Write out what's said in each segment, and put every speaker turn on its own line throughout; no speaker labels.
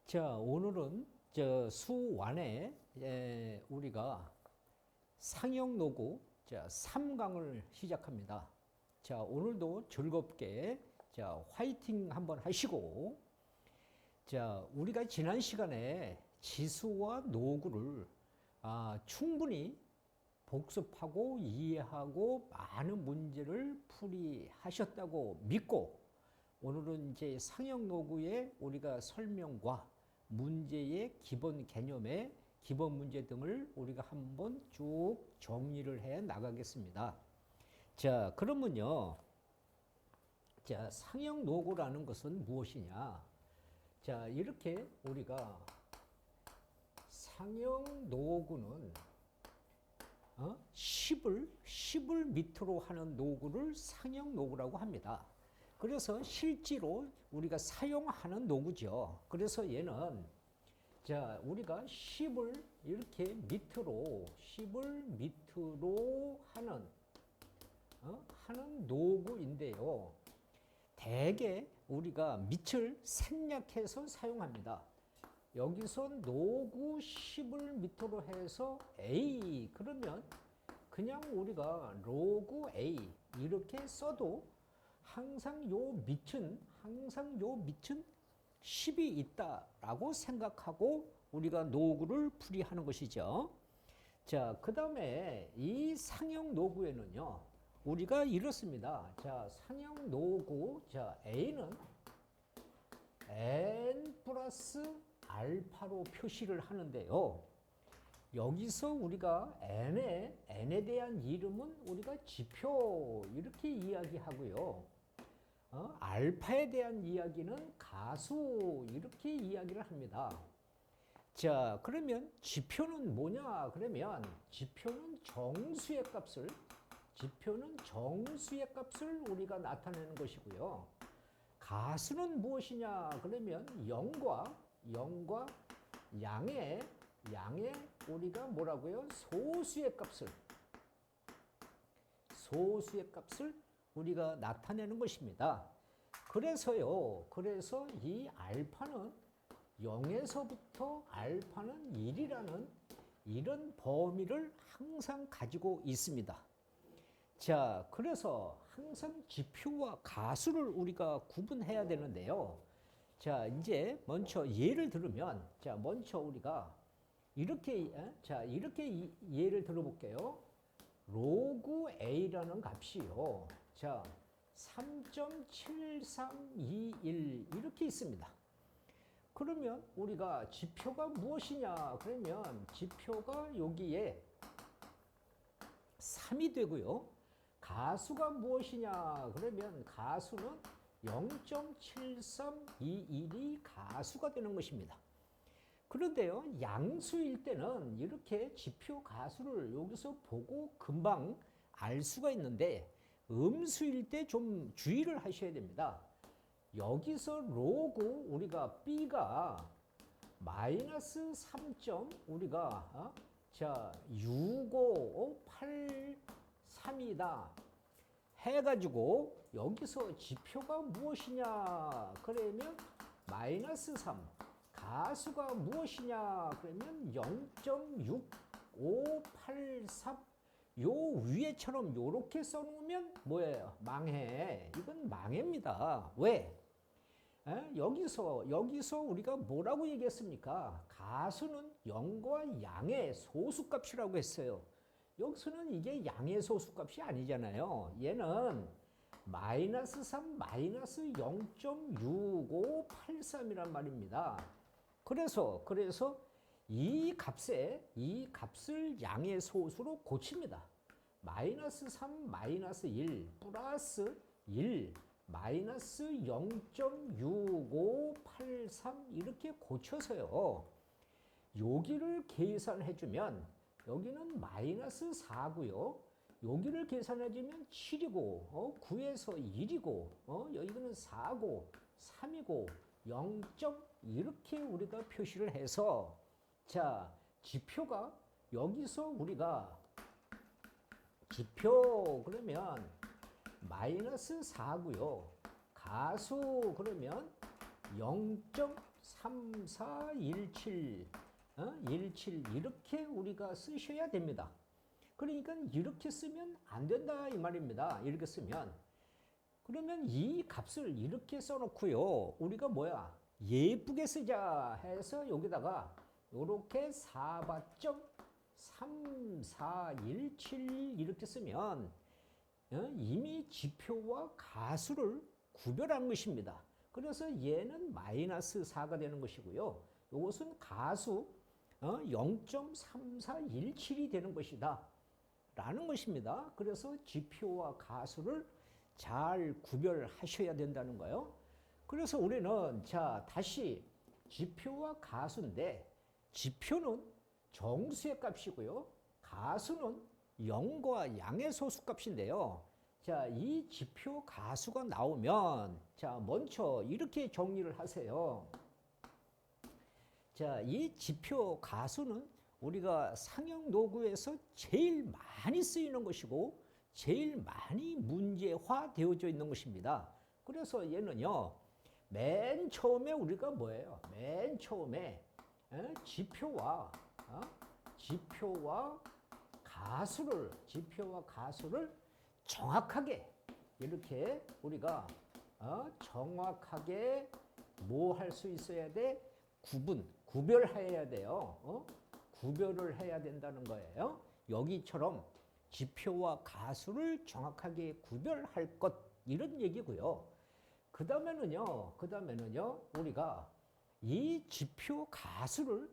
자, 오늘은 수완에 우리가 상형 노구 3강을 시작합니다. 자, 오늘도 즐겁게 화이팅 한번 하시고, 자, 우리가 지난 시간에 지수와 노구를 충분히 복습하고 이해하고 많은 문제를 풀이하셨다고 믿고, 오늘은 이제 상형 노구의 우리가 설명과 문제의 기본 개념의 기본 문제 등을 우리가 한번 쭉 정리를 해 나가겠습니다. 자, 그러면요. 자, 상형 노구라는 것은 무엇이냐? 자, 이렇게 우리가 상형 노구는 10을 밑으로 하는 노구를 상형 노구라고 합니다. 그래서 실제로 우리가 사용하는 노구죠. 그래서 얘는 자, 우리가 10을 이렇게 밑으로 10을 밑으로 하는 노구인데요. 대개 우리가 밑을 생략해서 사용합니다. 여기서 노구 10을 밑으로 해서 A 그러면 그냥 우리가 로그 A 이렇게 써도 항상 요 밑은 10이 있다라고 생각하고 우리가 노구를 풀이하는 것이죠. 자, 그 다음에 이 상형 노구에는요, 우리가 이렇습니다. 자, 상형 노구, 자, A는 N 플러스 알파로 표시를 하는데요. 여기서 우리가 N에 대한 이름은 우리가 지표 이렇게 이야기하고요. 알파에 대한 이야기는 가수 이렇게 이야기를 합니다. 자, 그러면 지표는 뭐냐? 그러면 지표는 정수의 값을 우리가 나타내는 것이고요. 가수는 무엇이냐? 그러면 0과 양의 우리가 뭐라고요? 소수의 값을 우리가 나타내는 것입니다. 그래서 이 알파는 0에서부터 알파는 1이라는 이런 범위를 항상 가지고 있습니다. 자, 그래서 항상 지표와 가수를 우리가 구분해야 되는데요. 자, 이제 먼저 예를 들으면, 자, 먼저 우리가 이렇게 예를 들어볼게요. 로그 A라는 값이요. 자, 3.7321 이렇게 있습니다. 그러면 우리가 지표가 무엇이냐? 그러면 지표가 여기에 3이 되고요. 가수가 무엇이냐? 그러면 가수는 0.7321이 가수가 되는 것입니다. 그런데요, 양수일 때는 이렇게 지표 가수를 여기서 보고 금방 알 수가 있는데, 음수일 때 좀 주의를 하셔야 됩니다. 여기서 로그 우리가 B가 마이너스 3. 우리가 6583이다 해가지고 여기서 지표가 무엇이냐 그러면 마이너스 3, 가수가 무엇이냐 그러면 0.6583. 요 위에처럼 요렇게 써놓으면 뭐예요? 망해. 이건 망해입니다. 왜? 여기서 우리가 뭐라고 얘기했습니까? 가수는 0과 양의 소수값이라고 했어요. 여기서는 이게 양의 소수값이 아니잖아요. 얘는 마이너스 3, 마이너스 0.6583이란 말입니다. 그래서 이 값을 양의 소수로 고칩니다. 마이너스 3, 마이너스 1, 플러스 1, 마이너스 0.6583 이렇게 고쳐서요. 여기를 계산해주면 여기는 마이너스 4고요. 여기를 계산해주면 7이고 9에서 1이고 여기는 4고 3이고 0. 이렇게 우리가 표시를 해서 자, 지표가 여기서 우리가 지표 그러면 마이너스 4고요. 가수 그러면 3, 4, 1, 7, 1, 7 이렇게 우리가 쓰셔야 됩니다. 그러니까 이렇게 쓰면 안 된다 이 말입니다. 이렇게 쓰면. 그러면 이 값을 이렇게 써놓고요. 우리가 뭐야? 예쁘게 쓰자 해서 여기다가 이렇게 4바.3417 이렇게 쓰면 이미 지표와 가수를 구별한 것입니다. 그래서 얘는 마이너스 4가 되는 것이고요. 이것은 가수 0.3417이 되는 것이다 라는 것입니다. 그래서 지표와 가수를 잘 구별하셔야 된다는 거예요. 그래서 우리는 자 다시 지표와 가수인데 지표는 정수의 값이고요. 가수는 영과 양의 소수 값인데요. 자, 이 지표 가수가 나오면 자, 먼저 이렇게 정리를 하세요. 자, 이 지표 가수는 우리가 상형 노구에서 제일 많이 쓰이는 것이고 제일 많이 문제화 되어져 있는 것입니다. 그래서 얘는요. 맨 처음에 우리가 뭐예요? 맨 처음에 지표와 가수를 정확하게 이렇게 우리가 정확하게 뭐 할 수 있어야 돼? 구별해야 돼요. 구별을 해야 된다는 거예요. 여기처럼 지표와 가수를 정확하게 구별할 것 이런 얘기고요. 그 다음에는요, 우리가 이 지표 가수를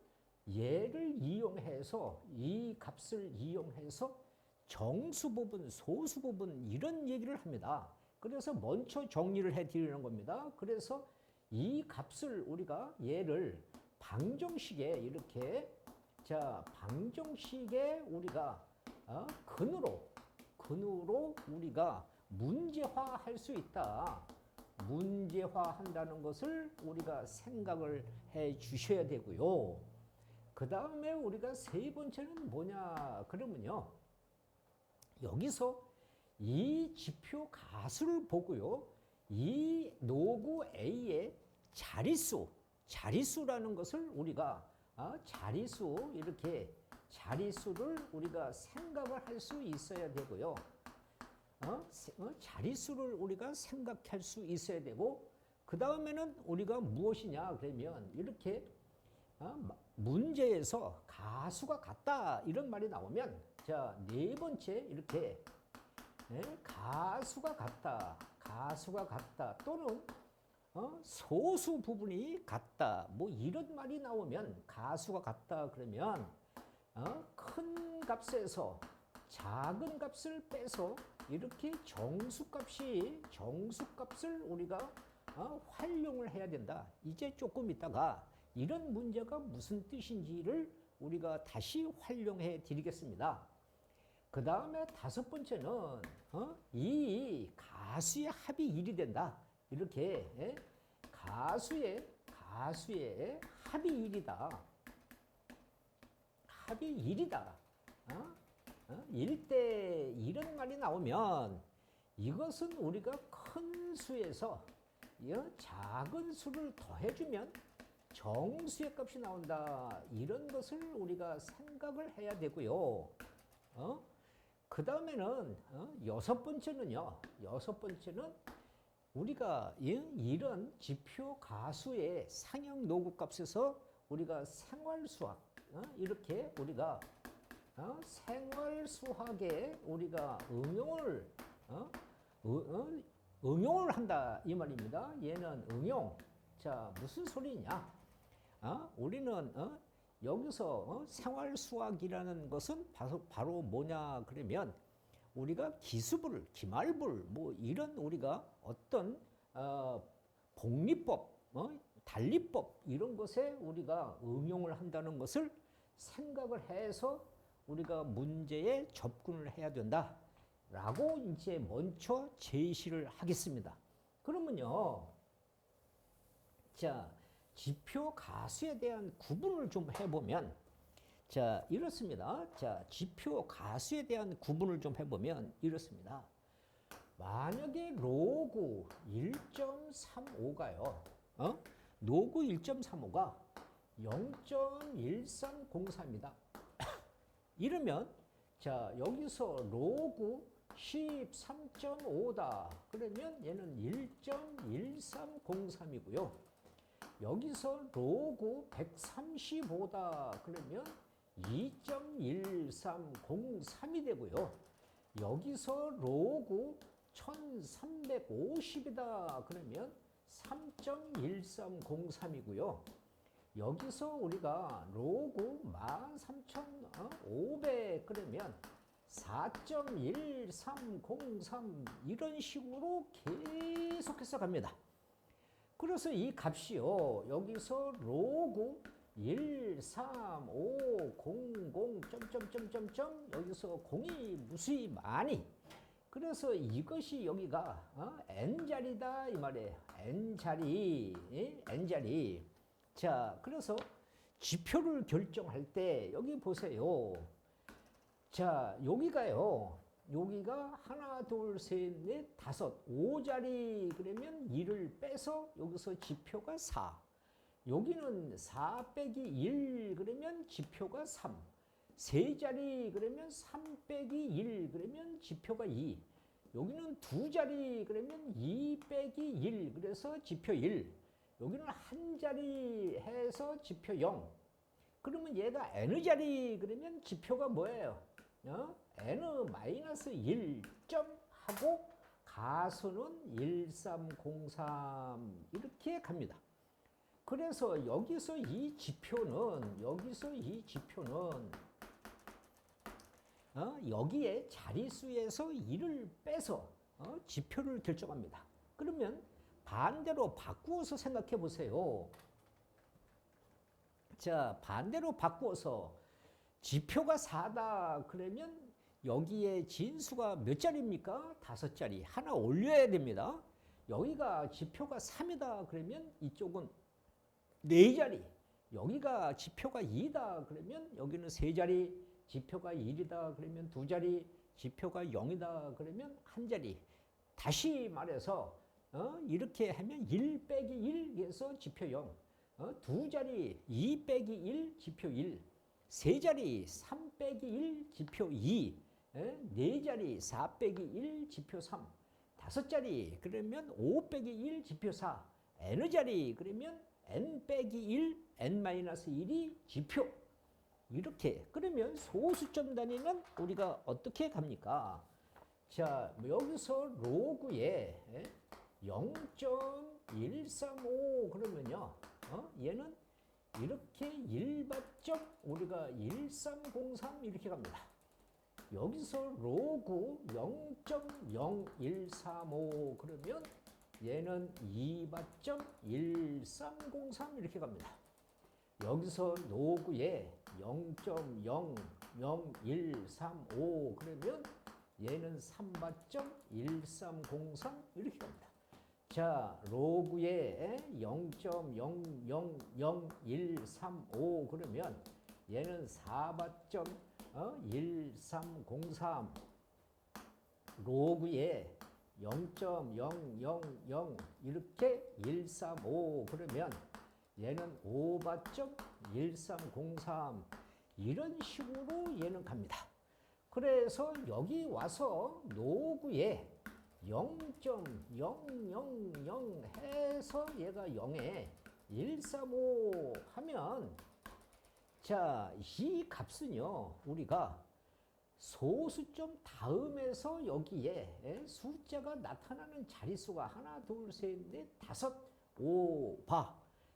얘를 이용해서 이 값을 이용해서 정수 부분, 소수 부분 이런 얘기를 합니다. 그래서 먼저 정리를 해 드리는 겁니다. 그래서 이 값을 우리가 얘를 방정식에 이렇게 자, 방정식에 우리가 근으로 우리가 문제화할 수 있다. 문제화한다는 것을 우리가 생각을 해 주셔야 되고요. 그 다음에 우리가 세 번째는 뭐냐 그러면요. 여기서 이 지표 가수를 보고요. 이 노구 A의 자리수라는 것을 우리가 자리수를 우리가 생각을 할 수 있어야 되고요. 자리수를 우리가 생각할 수 있어야 되고 그 다음에는 우리가 무엇이냐 그러면 이렇게 문제에서 가수가 같다 이런 말이 나오면 자, 네 번째 이렇게 가수가 같다 또는 소수 부분이 같다 뭐 이런 말이 나오면 가수가 같다 그러면 큰 값에서 작은 값을 빼서 이렇게 정수값을 우리가 활용을 해야 된다. 이제 조금 있다가 이런 문제가 무슨 뜻인지를 우리가 다시 활용해 드리겠습니다. 그 다음에 다섯 번째는 이 가수의 합이 1이 된다. 이렇게 가수의 합이 1이다. 합이 1이다. 1대 이런 말이 나오면 이것은 우리가 큰 수에서 작은 수를 더해주면 정수의 값이 나온다. 이런 것을 우리가 생각을 해야 되고요. 그 다음에는 여섯 번째는 우리가 이런 지표 가수의 상형 노구 값에서 우리가 생활수학 이렇게 우리가 생활수학에 우리가 응용을 한다 이 말입니다. 얘는 응용. 자, 무슨 소리냐? 우리는 여기서 생활수학이라는 것은 바로 뭐냐 그러면 우리가 기수불, 기말불 뭐 이런 우리가 어떤 복리법, 단리법 이런 것에 우리가 응용을 한다는 것을 생각을 해서 우리가 문제에 접근을 해야 된다라고 이제 먼저 제시를 하겠습니다. 그러면요, 자 지표 가수에 대한 구분을 좀 해보면, 자 이렇습니다. 자 지표 가수에 대한 구분을 좀 해보면 이렇습니다. 만약에 로그 1.35가요. 노구 1.35가 0.1303이다. 이러면 자 여기서 로그 13.5다. 그러면 얘는 1.1303이고요. 여기서 로그 135다. 그러면 2.1303이 되고요. 여기서 로그 1350이다. 그러면 3.1303이고요. 여기서 우리가 로그 13,500 그러면 4.1303 이런 식으로 계속해서 갑니다. 그래서 이 값이요. 여기서 로그 13500 여기서 공이 무수히 많이. 그래서 이것이 여기가 n자리다 이 말이에요. n자리. n자리. 자, 그래서 지표를 결정할 때 여기 보세요. 자, 여기가요. 여기가 하나, 둘, 셋, 넷, 다섯, 5자리 그러면 1을 빼서 여기서 지표가 4. 여기는 4 빼기 1 그러면 지표가 3. 세 자리 그러면 3 빼기 1 그러면 지표가 2. 여기는 두 자리 그러면 2 빼기 1 그래서 지표 1. 여기는 한 자리 해서 지표 0. 그러면 얘가 n자리 그러면 지표가 뭐예요? n-1 점 하고 가수는 1303 이렇게 갑니다. 그래서 여기서 이 지표는 여기에 자릿수에서 1을 빼서 지표를 결정합니다. 그러면 반대로 바꾸어서 생각해 보세요. 자, 반대로 바꾸어서 지표가 4다 그러면 여기에 진수가 몇 자리입니까? 5자리. 하나 올려야 됩니다. 여기가 지표가 3이다 그러면 이쪽은 4자리. 여기가 지표가 2다 그러면 여기는 3자리. 지표가 1이다 그러면 2자리. 지표가 0이다 그러면 1자리. 다시 말해서 이렇게 하면 1 빼기 1 해서 지표 0. 2자리 2 빼기 1 지표 1. 3자리 3 빼기 1 지표 2. 4자리 4 빼기 1 지표 3. 5자리 그러면 5 빼기 1 지표 4. n자리 그러면 n 빼기 1 n-1이 지표. 이렇게 그러면 소수점 단위는 우리가 어떻게 갑니까? 자, 여기서 로그에 0.135 그러면요. 얘는 이렇게 1바점 우리가 1303 이렇게 갑니다. 여기서 로그 0.0135 그러면 얘는 2바점 1303 이렇게 갑니다. 여기서 로그에 0.00135 그러면 얘는 3바점 1303 이렇게 갑니다. 자, 로그에 0.000135 그러면 얘는 4바점 1303. 로그에 0.000 이렇게 135 그러면 얘는 5바점 1303 이런 식으로 얘는 갑니다. 그래서 여기 와서 로그에 0.000 해서 얘가 0에 135 하면 자, 이 값은요 우리가 소수점 다음에서 여기에 숫자가 나타나는 자릿수가 하나, 둘, 셋, 넷, 다섯, 5바.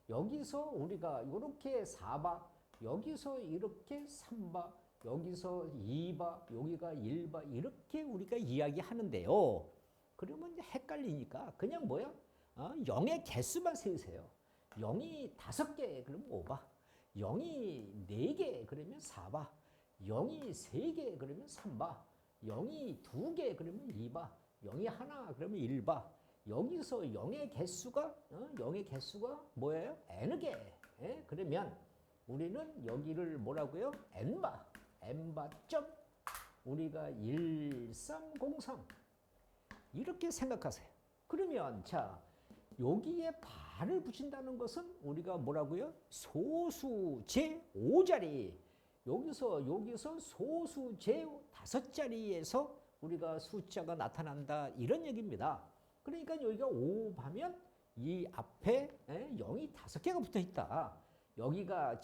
여기서 우리가 이렇게 4바, 여기서 이렇게 3바, 여기서 2바, 여기가 1바 이렇게 우리가 이야기하는데요. 그러면 이제 헷갈리니까 그냥 뭐야? 0의 개수만 세우세요. 0이 5개 그러면 5바, 0이 4개 그러면 4바, 0이 3개 그러면 3바, 0이 2개 그러면 2바, 0이 하나 그러면 1바. 여기서 0의 개수가 뭐예요? n개. 그러면 우리는 여기를 뭐라고요? n바. n바점 우리가 1303 이렇게 생각하세요. 그러면 자 여기에 발을 붙인다는 것은 우리가 뭐라고요? 소수 제 5자리. 여기서 소수 제 5자리에서 우리가 숫자가 나타난다 이런 얘기입니다. 그러니까 여기가 5 하면 이 앞에 0이 5개가 붙어 있다. 여기가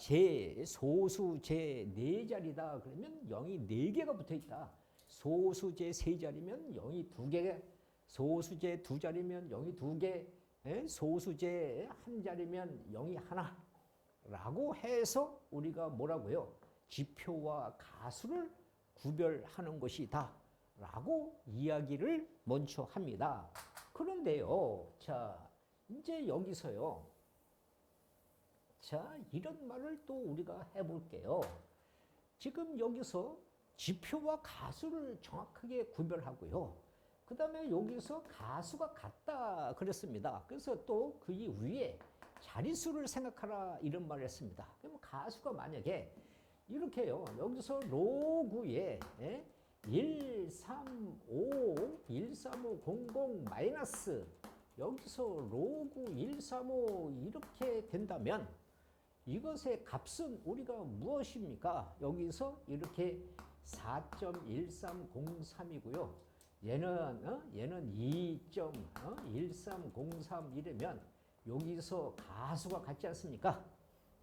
소수 제 4자리다. 그러면 0이 4개가 붙어 있다. 소수 제 3자리면 0이 2개, 소수 제 2자리면 0이 2개, 소수 제 1자리면 0이 하나 라고 해서 우리가 뭐라고요? 지표와 가수를 구별하는 것이다 라고 이야기를 먼저 합니다. 그런데요, 자, 이제 여기서요, 자, 이런 말을 또 우리가 해볼게요. 지금 여기서 지표와 가수를 정확하게 구별하고요. 그 다음에 여기서 가수가 같다 그랬습니다. 그래서 또 그 위에 자릿수를 생각하라 이런 말을 했습니다. 그럼 가수가 만약에 이렇게요. 여기서 로그에 1, 3, 5, 1, 3, 5, 0, 0 마이너스 여기서 로그 1, 3, 5 이렇게 된다면 이것의 값은 우리가 무엇입니까? 여기서 이렇게 4.1303이고요. 얘는 2.1303 이러면 여기서 가수가 같지 않습니까?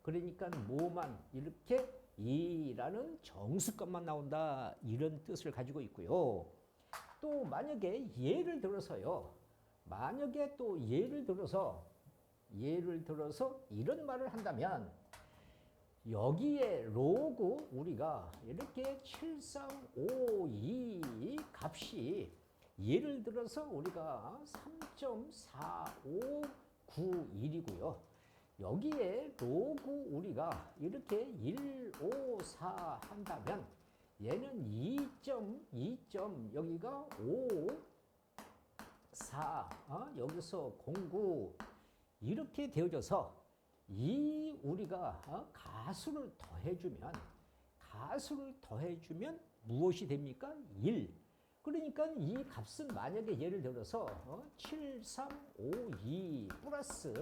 그러니까 뭐만 이렇게 2라는 정수값만 나온다 이런 뜻을 가지고 있고요. 또 만약에 예를 들어서요. 만약에 또 예를 들어서 이런 말을 한다면 여기에 로그 우리가 이렇게 7352 값이 예를 들어서 우리가 3.4591이고요. 여기에 로그 우리가 이렇게 154 한다면 얘는 2.2. 여기가 5, 4, 여기서 09 이렇게 되어져서 이 우리가 가수를 더해주면 무엇이 됩니까? 1. 그러니까 이 값은 만약에 예를 들어서 7352 플러스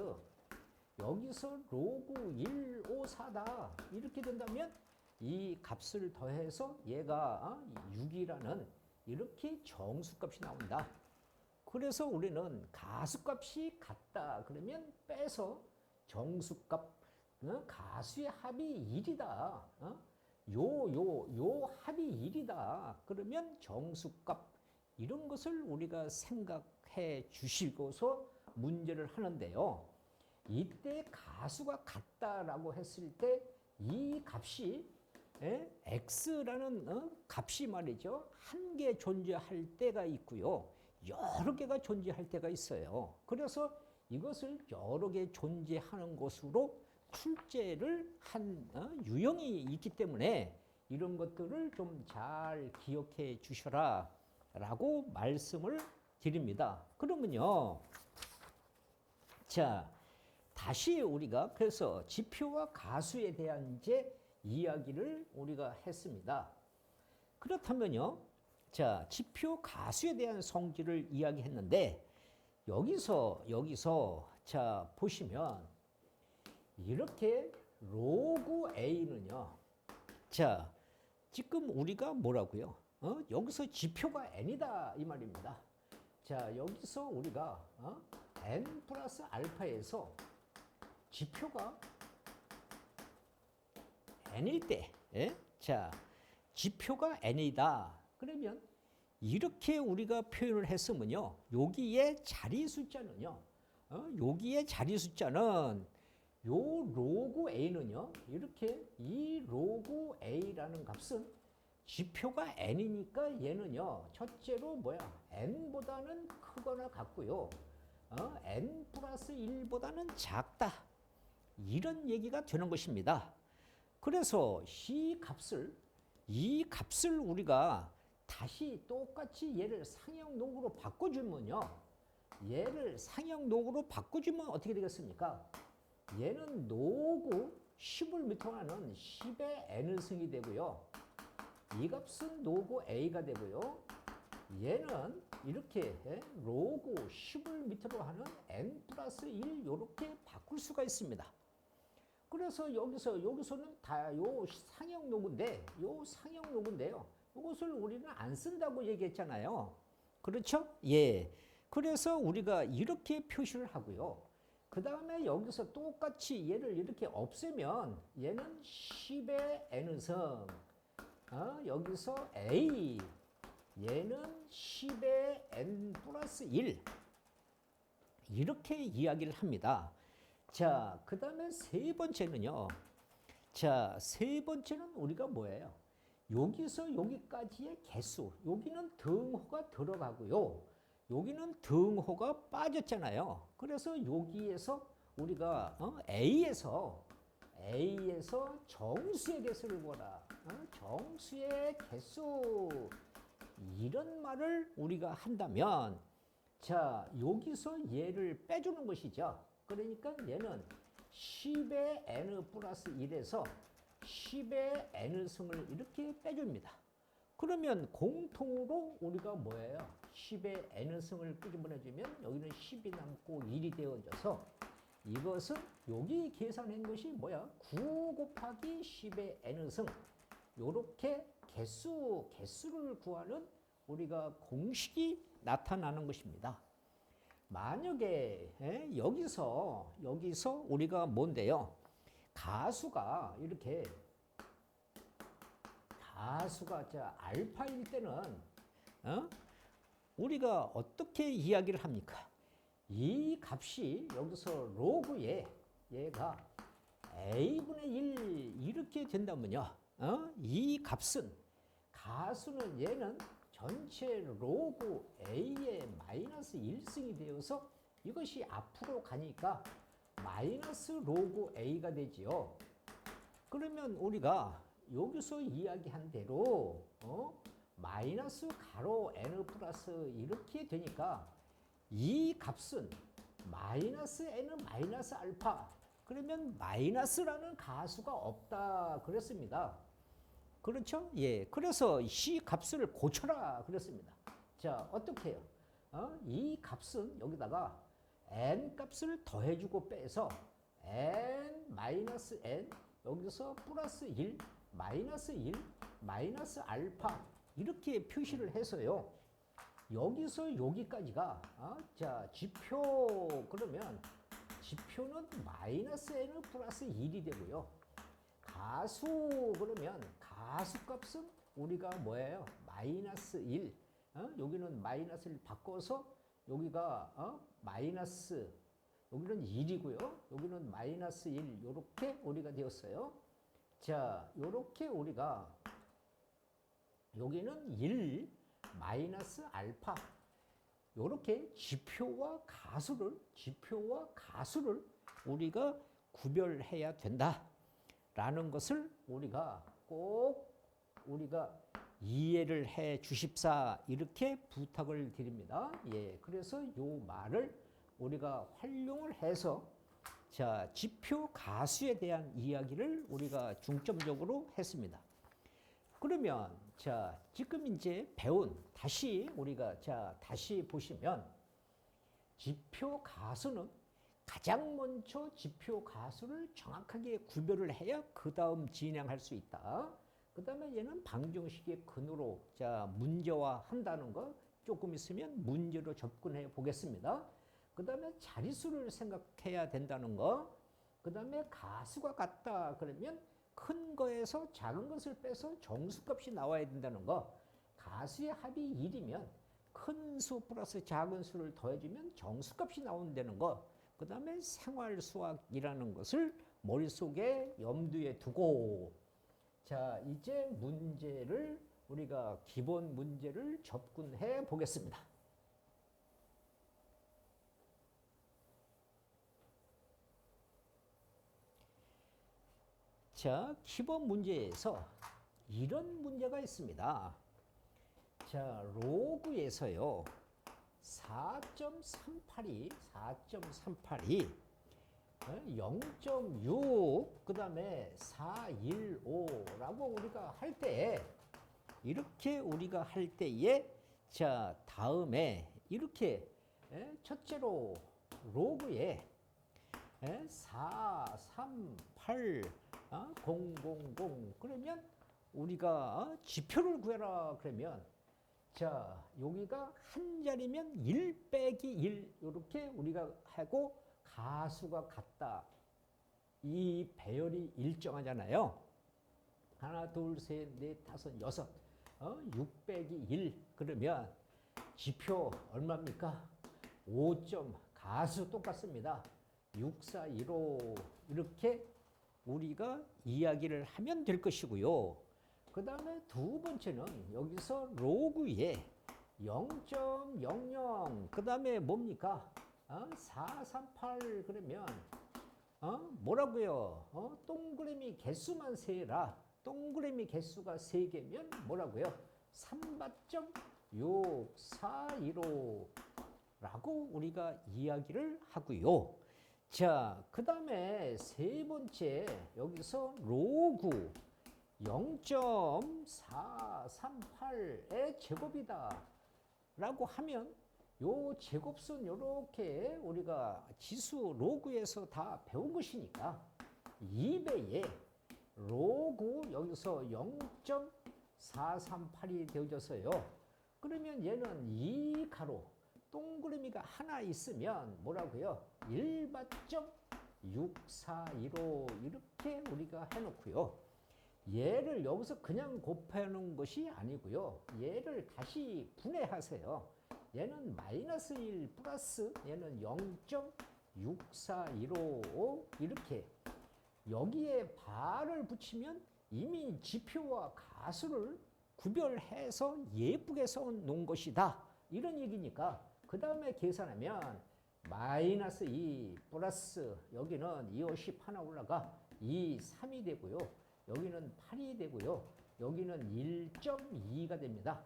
여기서 로그 154다 이렇게 된다면 이 값을 더해서 얘가 6이라는 이렇게 정수값이 나온다. 그래서 우리는 가수값이 같다 그러면 빼서 정수값 가수의 합이 1이다. 요 합이 1이다. 그러면 정수값 이런 것을 우리가 생각해 주시고서 문제를 하는데요. 이때 가수가 같다라고 했을 때 이 값이 x라는 값이 말이죠. 한 개 존재할 때가 있고요. 여러 개가 존재할 때가 있어요. 그래서 이것을 여러 개 존재하는 것으로 출제를 한 유형이 있기 때문에 이런 것들을 좀 잘 기억해 주셔라 라고 말씀을 드립니다. 그러면요. 자, 다시 우리가 그래서 지표와 가수에 대한 이제 이야기를 우리가 했습니다. 그렇다면요. 자, 지표 가수에 대한 성질을 이야기했는데 여기서 자, 보시면 이렇게 로그 A는요. 자, 지금 우리가 뭐라고요? 여기서 지표가 n이다 이 말입니다. 자, 여기서 우리가 n 플러스 알파에서 지표가 n일 때, 자, 지표가 n이다. 그러면 이렇게 우리가 표현을 했으면요. 여기에 자리 숫자는요. 여기에 자리 숫자는 요 로그 a는요. 이렇게 이 로그 a라는 값은 지표가 n이니까 얘는요. 첫째로 n보다는 크거나 같고요. n 플러스 1보다는 작다. 이런 얘기가 되는 것입니다. 그래서 이 값을 우리가 다시 똑같이 얘를 상형록으로 바꿔주면요. 얘를 상형록으로 바꿔주면 어떻게 되겠습니까? 얘는 노구 10을 미통하는 10의 n승이 되고요. 이 값은 노구 a가 되고요. 얘는 이렇게 로그 10을 밑으로 하는 n 플러스 1 이렇게 바꿀 수가 있습니다. 그래서 여기서는 다 요 상형 로그인데 요 상형 로그인데요. 이것을 우리는 안 쓴다고 얘기했잖아요. 그렇죠? 예. 그래서 우리가 이렇게 표시를 하고요. 그 다음에 여기서 똑같이 얘를 이렇게 없애면 얘는 10의 n승 여기서 a 얘는 10의 n 플러스 1 이렇게 이야기를 합니다. 자, 그 다음에 세 번째는요. 자, 세 번째는 우리가 뭐예요? 여기서 여기까지의 개수. 여기는 등호가 들어가고요. 여기는 등호가 빠졌잖아요. 그래서 여기에서 우리가 A에서 정수의 개수를 구하라. 정수의 개수. 이런 말을 우리가 한다면 자, 여기서 얘를 빼주는 것이죠. 그러니까 얘는 10의 n 플러스 1에서 10의 n승을 이렇게 빼줍니다. 그러면 공통으로 우리가 뭐예요? 10의 n승을 끄집어내주면 여기는 10이 남고 1이 되어져서 이것은 여기 계산한 것이 뭐야? 9 곱하기 10의 n승 요렇게 개수를 구하는 우리가 공식이 나타나는 것입니다. 만약에 여기서 우리가 뭔데요? 가수가 자 알파일 때는 우리가 어떻게 이야기를 합니까? 이 값이 여기서 로그에 얘가 a분의 1 이렇게 된다면요. 이 값은 가수는 얘는 전체 로그 a의 마이너스 1승이 되어서 이것이 앞으로 가니까 마이너스 로그 a가 되지요. 그러면 우리가 여기서 이야기한 대로 마이너스 가로 n 플러스 이렇게 되니까 이 값은 마이너스 n 마이너스 알파 그러면 마이너스라는 가수가 없다 그랬습니다. 그렇죠? 예. 그래서 이 값을 고쳐라 그랬습니다. 자, 어떻게 해요? 이 값은 여기다가 n 값을 더해주고 빼서 n 마이너스 n 여기서 플러스 1 마이너스 1 마이너스 알파 이렇게 표시를 해서요. 여기서 여기까지가 자 지표 그러면 지표는 마이너스 n 플러스 1이 되고요. 가수 그러면 가수값은 우리가 뭐예요? 마이너스 1. 여기는 마이너스를 바꿔서 여기가 마이너스 여기는 1이고요. 여기는 마이너스 1 이렇게 우리가 되었어요. 자, 이렇게 우리가 여기는 1 마이너스 알파 이렇게 지표와 가수를 우리가 구별해야 된다라는 것을 우리가 꼭 이해를 해 주십사 이렇게 부탁을 드립니다. 예, 그래서 요 말을 우리가 활용을 해서 자 지표 가수에 대한 이야기를 우리가 중점적으로 했습니다. 그러면 자 지금 이제 배운 다시 우리가 자 다시 보시면 지표 가수는 가장 먼저 지표 가수를 정확하게 구별을 해야 그 다음 진행할 수 있다. 그 다음에 얘는 방정식의 근으로 자 문제화 한다는 거 조금 있으면 문제로 접근해 보겠습니다. 그 다음에 자릿수를 생각해야 된다는 거. 그 다음에 가수가 같다 그러면 큰 거에서 작은 것을 빼서 정수값이 나와야 된다는 거. 가수의 합이 1이면 큰 수 플러스 작은 수를 더해주면 정수값이 나온다는 거. 그 다음에 생활수학이라는 것을 머릿속에 염두에 두고 자 이제 문제를 우리가 기본 문제를 접근해 보겠습니다. 자, 기본 문제에서 이런 문제가 있습니다. 자, 로그에서요. 4.38이 0.6 그다음에 415라고 우리가 할 때 이렇게 우리가 할 때에 자, 다음에 이렇게 첫째로 로그에 4, 3, 8, 0, 0, 0 그러면 우리가 지표를 구해라 그러면 자, 여기가 한 자리면 1 빼기 1 이렇게 우리가 하고 가수가 같다. 이 배열이 일정하잖아요. 하나, 둘, 셋, 넷, 다섯, 여섯. 6 빼기 1 그러면 지표 얼마입니까? 5점 가수 똑같습니다. 6, 4, 1, 5 이렇게 우리가 이야기를 하면 될 것이고요. 그 다음에 두 번째는 여기서 로그에 0.00 그 다음에 뭡니까? 4, 3, 8 그러면 뭐라고요? 동그라미 개수만 세라. 동그라미 개수가 3개면 뭐라고요? 3×6,415 라고 우리가 이야기를 하고요. 자, 그 다음에 세 번째 여기서 로그 0.438의 제곱이다 라고 하면 요 제곱선 요렇게 우리가 지수 로그에서 다 배운 것이니까 2배에 로그 여기서 0.438이 되어졌어요. 그러면 얘는 이 가로 동그라미가 하나 있으면 뭐라고요? 1×6,415 이렇게 우리가 해놓고요. 얘를 여기서 그냥 곱해놓은 것이 아니고요. 얘를 다시 분해하세요. 얘는 마이너스 1 플러스 얘는 0.6415 이렇게 여기에 발을 붙이면 이미 지표와 가수를 구별해서 예쁘게 써놓은 것이다. 이런 얘기니까 그 다음에 계산하면 마이너스 2 플러스 여기는 2, 5, 10 하나 올라가 2, 3이 되고요. 여기는 8이 되고요. 여기는 1.2가 됩니다.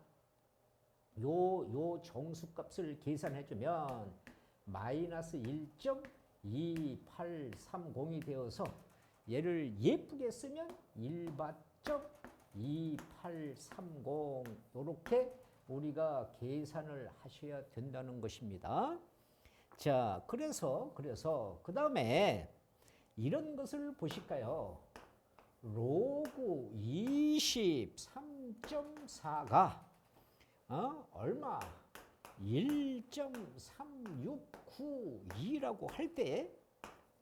요 정수값을 계산해주면 마이너스 1.2830이 되어서 얘를 예쁘게 쓰면 1밭.2830 이렇게 우리가 계산을 하셔야 된다는 것입니다. 자, 그래서 그 다음에 이런 것을 보실까요? 로그 23.4가 얼마? 1.3692라고 할 때,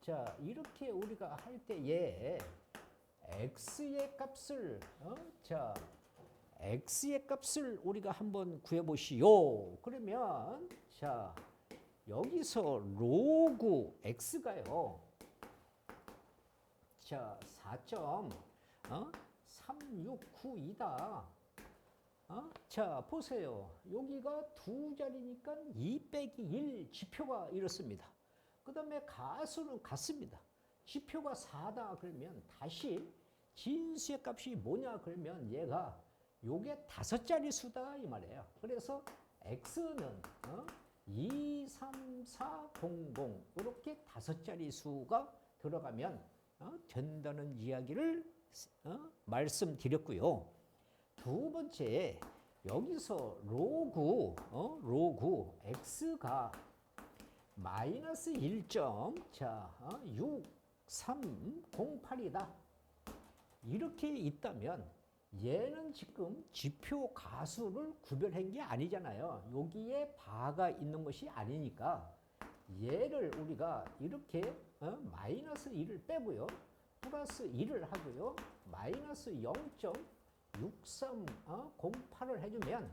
자, 이렇게 우리가 할 때에 x의 값을 x의 값을 우리가 한번 구해 보시오. 그러면 자, 여기서 로그 x가요. 자, 4.3692다. 자, 보세요. 여기가 두 자리니까 2 빼기 1 지표가 이렇습니다. 그 다음에 가수는 같습니다. 지표가 4다 그러면 다시 진수의 값이 뭐냐 그러면 얘가 요게 5자리 수다 이 말이에요. 그래서 x는 2, 3, 4, 0, 0 이렇게 5자리 수가 들어가면 된다는 이야기를 말씀드렸고요. 두 번째 여기서 로그 x가 마이너스 1.6308이다. 이렇게 있다면 얘는 지금 지표 가수를 구별한 게 아니잖아요. 여기에 바가 있는 것이 아니니까 얘를 우리가 이렇게 마이너스 1을 빼고요. 플러스 1을 하고요. 마이너스 0.6308을 해주면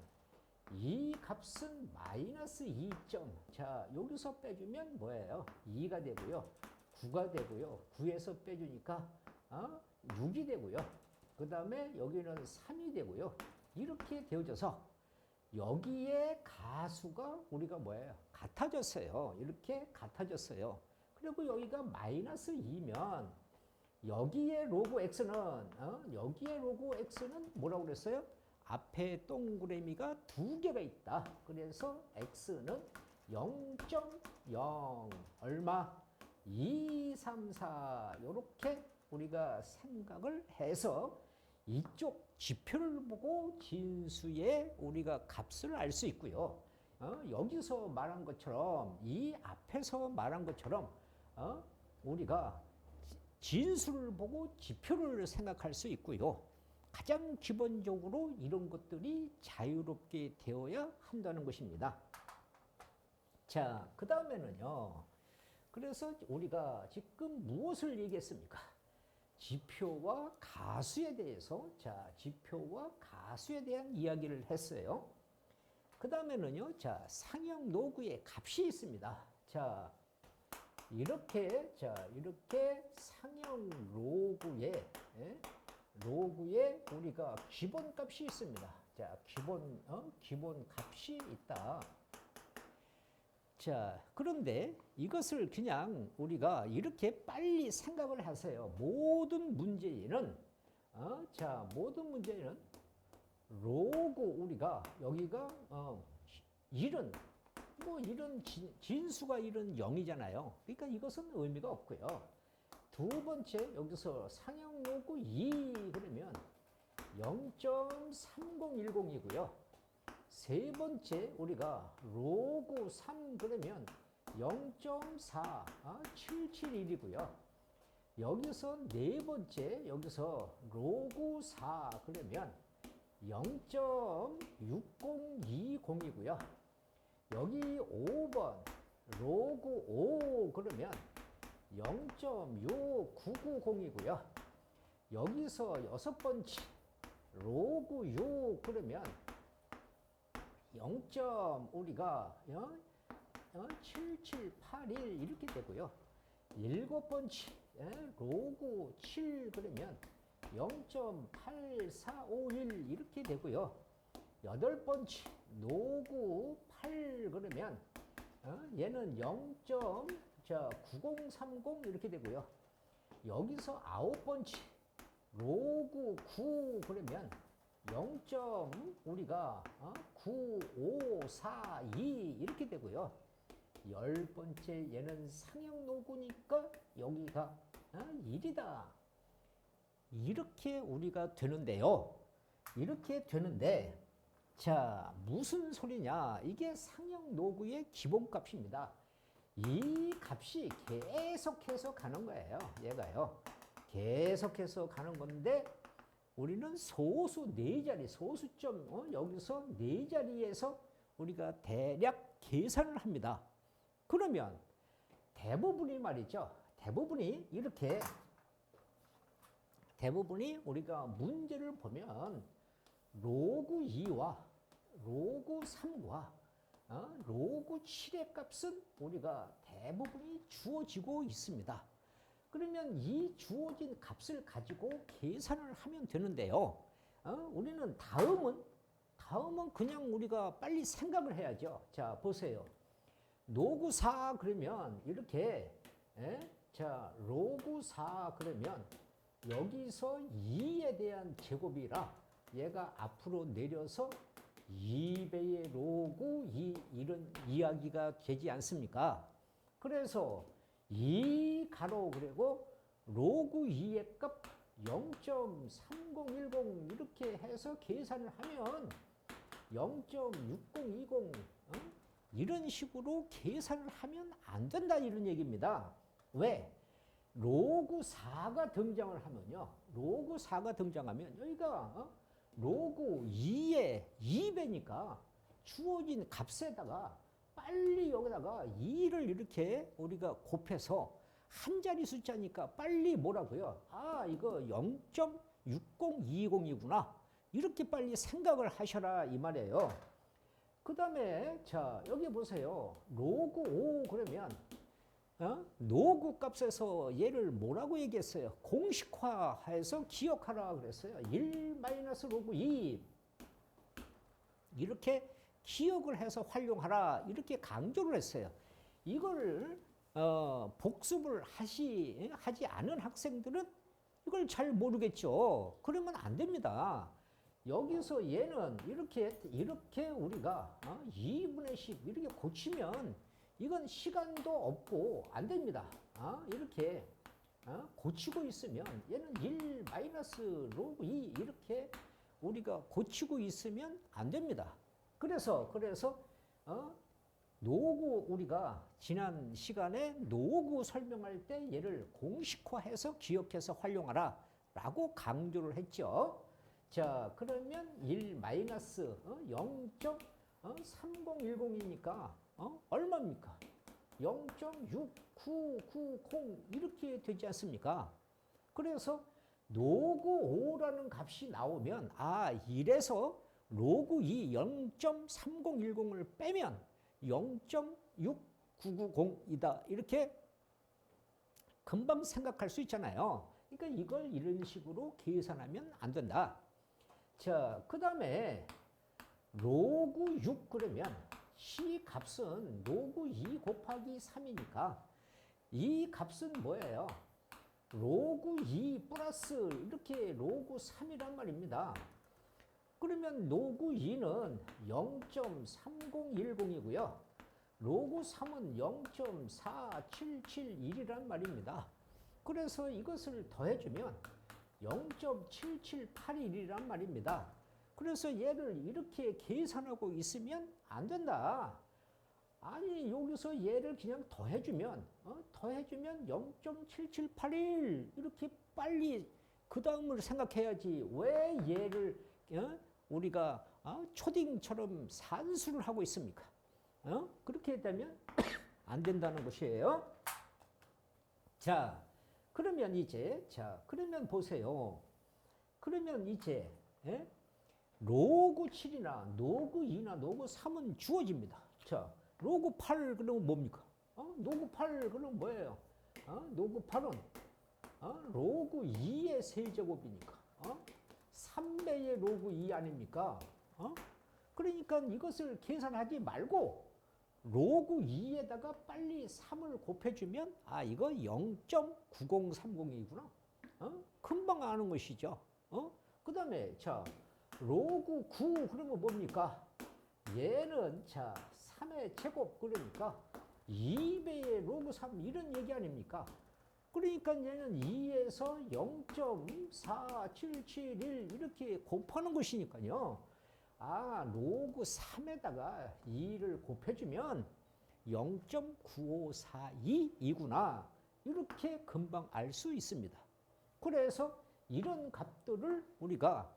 이 값은 마이너스 2점. 자, 여기서 빼주면 뭐예요? 2가 되고요. 9가 되고요. 9에서 빼주니까 6이 되고요. 그 다음에 여기는 3이 되고요. 이렇게 되어져서 여기에 가수가 우리가 뭐예요? 같아졌어요. 이렇게 같아졌어요. 그리고 여기가 마이너스 2면 여기에 로그 x는 뭐라고 그랬어요? 앞에 동그라미가 2개가 있다. 그래서 x는 0.0 얼마? 2, 3, 4 이렇게 우리가 생각을 해서 이쪽 지표를 보고 진수의 우리가 값을 알 수 있고요. 여기서 말한 것처럼 이 앞에서 말한 것처럼 우리가 진수를 보고 지표를 생각할 수 있고요. 가장 기본적으로 이런 것들이 자유롭게 되어야 한다는 것입니다. 자, 그 다음에는요. 그래서 우리가 지금 무엇을 얘기했습니까? 지표와 가수에 대해서, 자, 지표와 가수에 대한 이야기를 했어요. 그 다음에는요, 자, 상형 노구의 값이 있습니다. 자, 이렇게 상형 로그에 우리가 기본 값이 있습니다. 자, 기본 값이 있다. 자, 그런데 이것을 그냥 우리가 이렇게 빨리 생각을 하세요. 모든 문제에는 로그 우리가 여기가 이런 진수가 이런 0이잖아요. 그러니까 이것은 의미가 없고요. 두 번째 여기서 상형 로그 2 그러면 0.3010이고요. 세 번째 우리가 로그 3 그러면 0.4771이고요. 여기서 네 번째 여기서 로그 4 그러면 0.6020이고요. 여기 5번 로그 5 그러면 0.6990이고요. 여기서 여섯 번째 로그 6 그러면 0. 우리가 7781 이렇게 되고요. 일곱 번째 로그 7 그러면 0.8451 이렇게 되고요. 여덟 번째 로그 8 그러면 얘는 0.9030 이렇게 되고요. 여기서 아홉 번째 로그 9 그러면 0. 우리가 9542 이렇게 되고요. 열 번째 얘는 상형 노구니까 여기가 1이다. 이렇게 우리가 되는데요. 이렇게 되는데 자, 무슨 소리냐? 이게 상형 노구의 기본값입니다. 이 값이 계속해서 가는 거예요. 얘가요. 계속해서 가는 건데 우리는 소수 네 자리, 소수점 여기서 네 자리에서 우리가 대략 계산을 합니다. 그러면 대부분이 말이죠. 대부분이 우리가 문제를 보면 로그 2와 로그 3과 로그 7의 값은 우리가 대부분이 주어지고 있습니다. 그러면 이 주어진 값을 가지고 계산을 하면 되는데요. 우리는 다음은 그냥 우리가 빨리 생각을 해야죠. 자, 보세요. 로그 4 그러면 이렇게 자, 로그 4 그러면 여기서 2에 대한 제곱이라 얘가 앞으로 내려서 2배의 로그 2 이런 이야기가 되지 않습니까? 그래서 2 가로 그리고 로그 2의 값 0.3010 이렇게 해서 계산을 하면 0.6020 이런 식으로 계산을 하면 안 된다 이런 얘기입니다. 왜? 로그 4가 등장을 하면요. 로그 4가 등장하면 여기가 로그 2의 2배니까 주어진 값에다가 빨리 여기다가 2를 이렇게 우리가 곱해서 한 자리 숫자니까 빨리 뭐라고요? 아, 이거 0.6020이구나. 이렇게 빨리 생각을 하셔라 이 말이에요. 그 다음에 자, 여기 보세요. 로그 5 그러면 노구 값에서 얘를 뭐라고 얘기했어요? 공식화해서 기억하라 그랬어요. 1 마이너스 로그 2 이렇게 기억을 해서 활용하라 이렇게 강조를 했어요. 이걸 복습을 하지 않은 학생들은 이걸 잘 모르겠죠. 그러면 안 됩니다. 여기서 얘는 이렇게 우리가 2분의 10 이렇게 고치면 이건 시간도 없고 안 됩니다. 이렇게 고치고 있으면 얘는 1 마이너스 로그 2 이렇게 우리가 고치고 있으면 안 됩니다. 그래서 노구 우리가 지난 시간에 노구 설명할 때 얘를 공식화해서 기억해서 활용하라 라고 강조를 했죠. 자, 그러면 1 마이너스 0.3010이니까 얼마입니까? 0.6990 이렇게 되지 않습니까? 그래서 로그 5라는 값이 나오면 1에서 로그 2 0.3010을 빼면 0.6990이다 이렇게 금방 생각할 수 있잖아요. 그러니까 이걸 이런 식으로 계산하면 안 된다. 자, 그 다음에 로그 6 그러면 C 값은 로그 2 곱하기 3이니까 이 값은 뭐예요? 로그 2 플러스 이렇게 로그 3이란 말입니다. 그러면 로그 2는 0.3010이고요. 로그 3은 0.4771이란 말입니다. 그래서 이것을 더해주면 0.7781이란 말입니다. 그래서 얘를 이렇게 계산하고 있으면 안 된다. 아니 여기서 얘를 그냥 더해주면 0.7781 이렇게 빨리 그 다음을 생각해야지 왜 얘를 우리가 초딩처럼 산수를 하고 있습니까? 그렇게 되면 안 된다는 것이에요. 자, 그러면 이제 그러면 보세요. 그러면 이제 로그 7이나 로그 2나 로그 3은 주어집니다. 자, 로그 8 그러면 뭡니까? 로그 8 그러면 뭐예요? 로그 8은 로그 2의 세제곱이니까 3배의 로그 2 아닙니까? 그러니까 이것을 계산하지 말고 로그 2에다가 빨리 3을 곱해주면 이거 0.9030이구나. 금방 아는 것이죠. 그 다음에 자 로그 9 그러면 뭡니까? 얘는 3의 제곱 그러니까 2배의 로그 3 이런 얘기 아닙니까? 그러니까 얘는 2에서 0.4771 이렇게 곱하는 것이니까요. 로그 3에다가 2를 곱해주면 0.9542이구나. 이렇게 금방 알 수 있습니다. 그래서 이런 값들을 우리가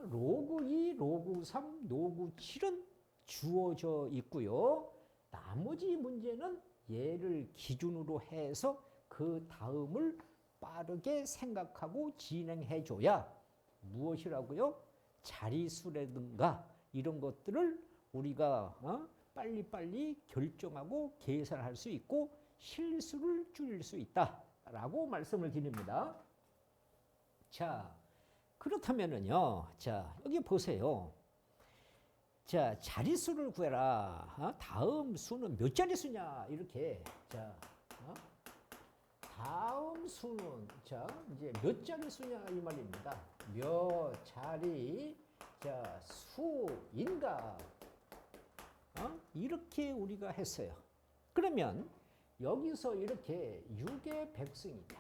로그 2, 로그 3, 로그 7은 주어져 있고요. 나머지 문제는 얘를 기준으로 해서 그 다음을 빠르게 생각하고 진행해 줘야 무엇이라고요? 자리수라든가 이런 것들을 우리가 빨리빨리 결정하고 계산할 수 있고 실수를 줄일 수 있다라고 말씀을 드립니다. 자, 그렇다면은요. 자, 여기 보세요. 자, 자리수를 구해라. 다음 수는 몇 자리수냐? 이렇게. 자, 다음 수는 이제 몇 자리수냐 이 말입니다. 몇 자리 수인가? 이렇게 우리가 했어요. 그러면 여기서 이렇게 6의 백승이다.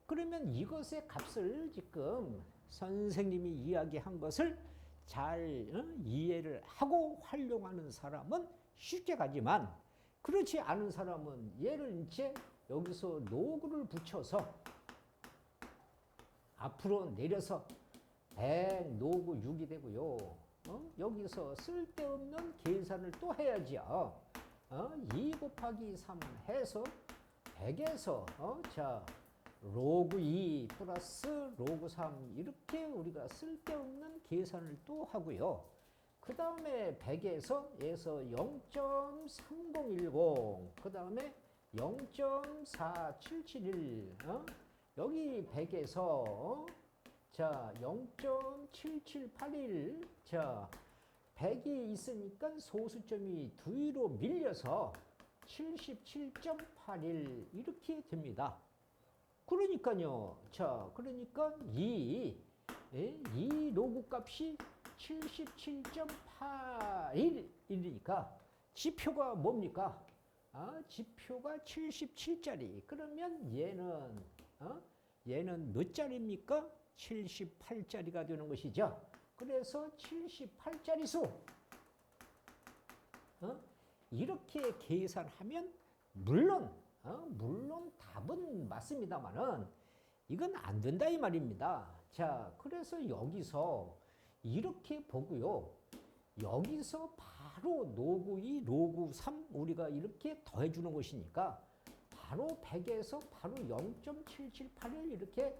그러면 이것의 값을 지금 선생님이 이야기한 것을 잘 이해를 하고 활용하는 사람은 쉽게 가지만 그렇지 않은 사람은 얘를 이제 여기서 로그를 붙여서 앞으로 내려서 100 로그 6이 되고요. 여기서 쓸데없는 계산을 또 해야지요. 2 곱하기 3 해서 100에서 로그 2 플러스 로그 3 이렇게 우리가 쓸데없는 계산을 또 하고요. 그 다음에 100에서 0.3010 그 다음에 0.4771 여기 100에서 0.7781 100이 있으니까 소수점이 뒤로 밀려서 77.81 이렇게 됩니다. 그러니까요. 그러니까 이 로그 값이 77.81이니까 지표가 뭡니까? 지표가 77짜리. 그러면 얘는 몇 짜리입니까? 78짜리가 되는 것이죠. 그래서 78짜리 수. 이렇게 계산하면 물론 답은 맞습니다만은 이건 안 된다 이 말입니다. 자, 그래서 여기서 이렇게 보고요. 여기서 바로 로그 2, 로그 3 우리가 이렇게 더해 주는 것이니까 바로 100에서 바로 0.778을 이렇게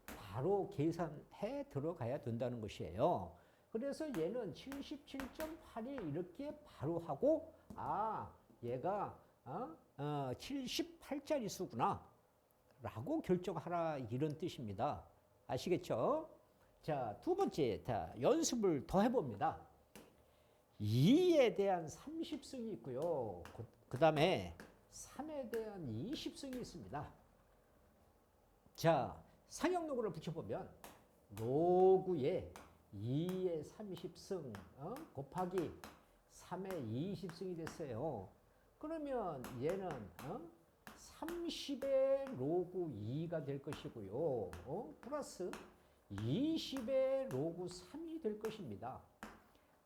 바로 계산해 들어가야 된다는 것이에요. 그래서 얘는 77.8을 이렇게 바로 하고 얘가 78짜리 수구나 라고 결정하라 이런 뜻입니다. 아시겠죠? 자, 두 번째 연습을 더 해봅니다. 2에 대한 30승이 있고요. 그 다음에 3에 대한 20승이 있습니다. 자, 상형로그를 붙여보면 로그에 2의 30승 곱하기 3의 20승이 됐어요. 그러면 얘는 30의 로그 2가 될 것이고요. 플러스 20의 로그 3이 될 것입니다.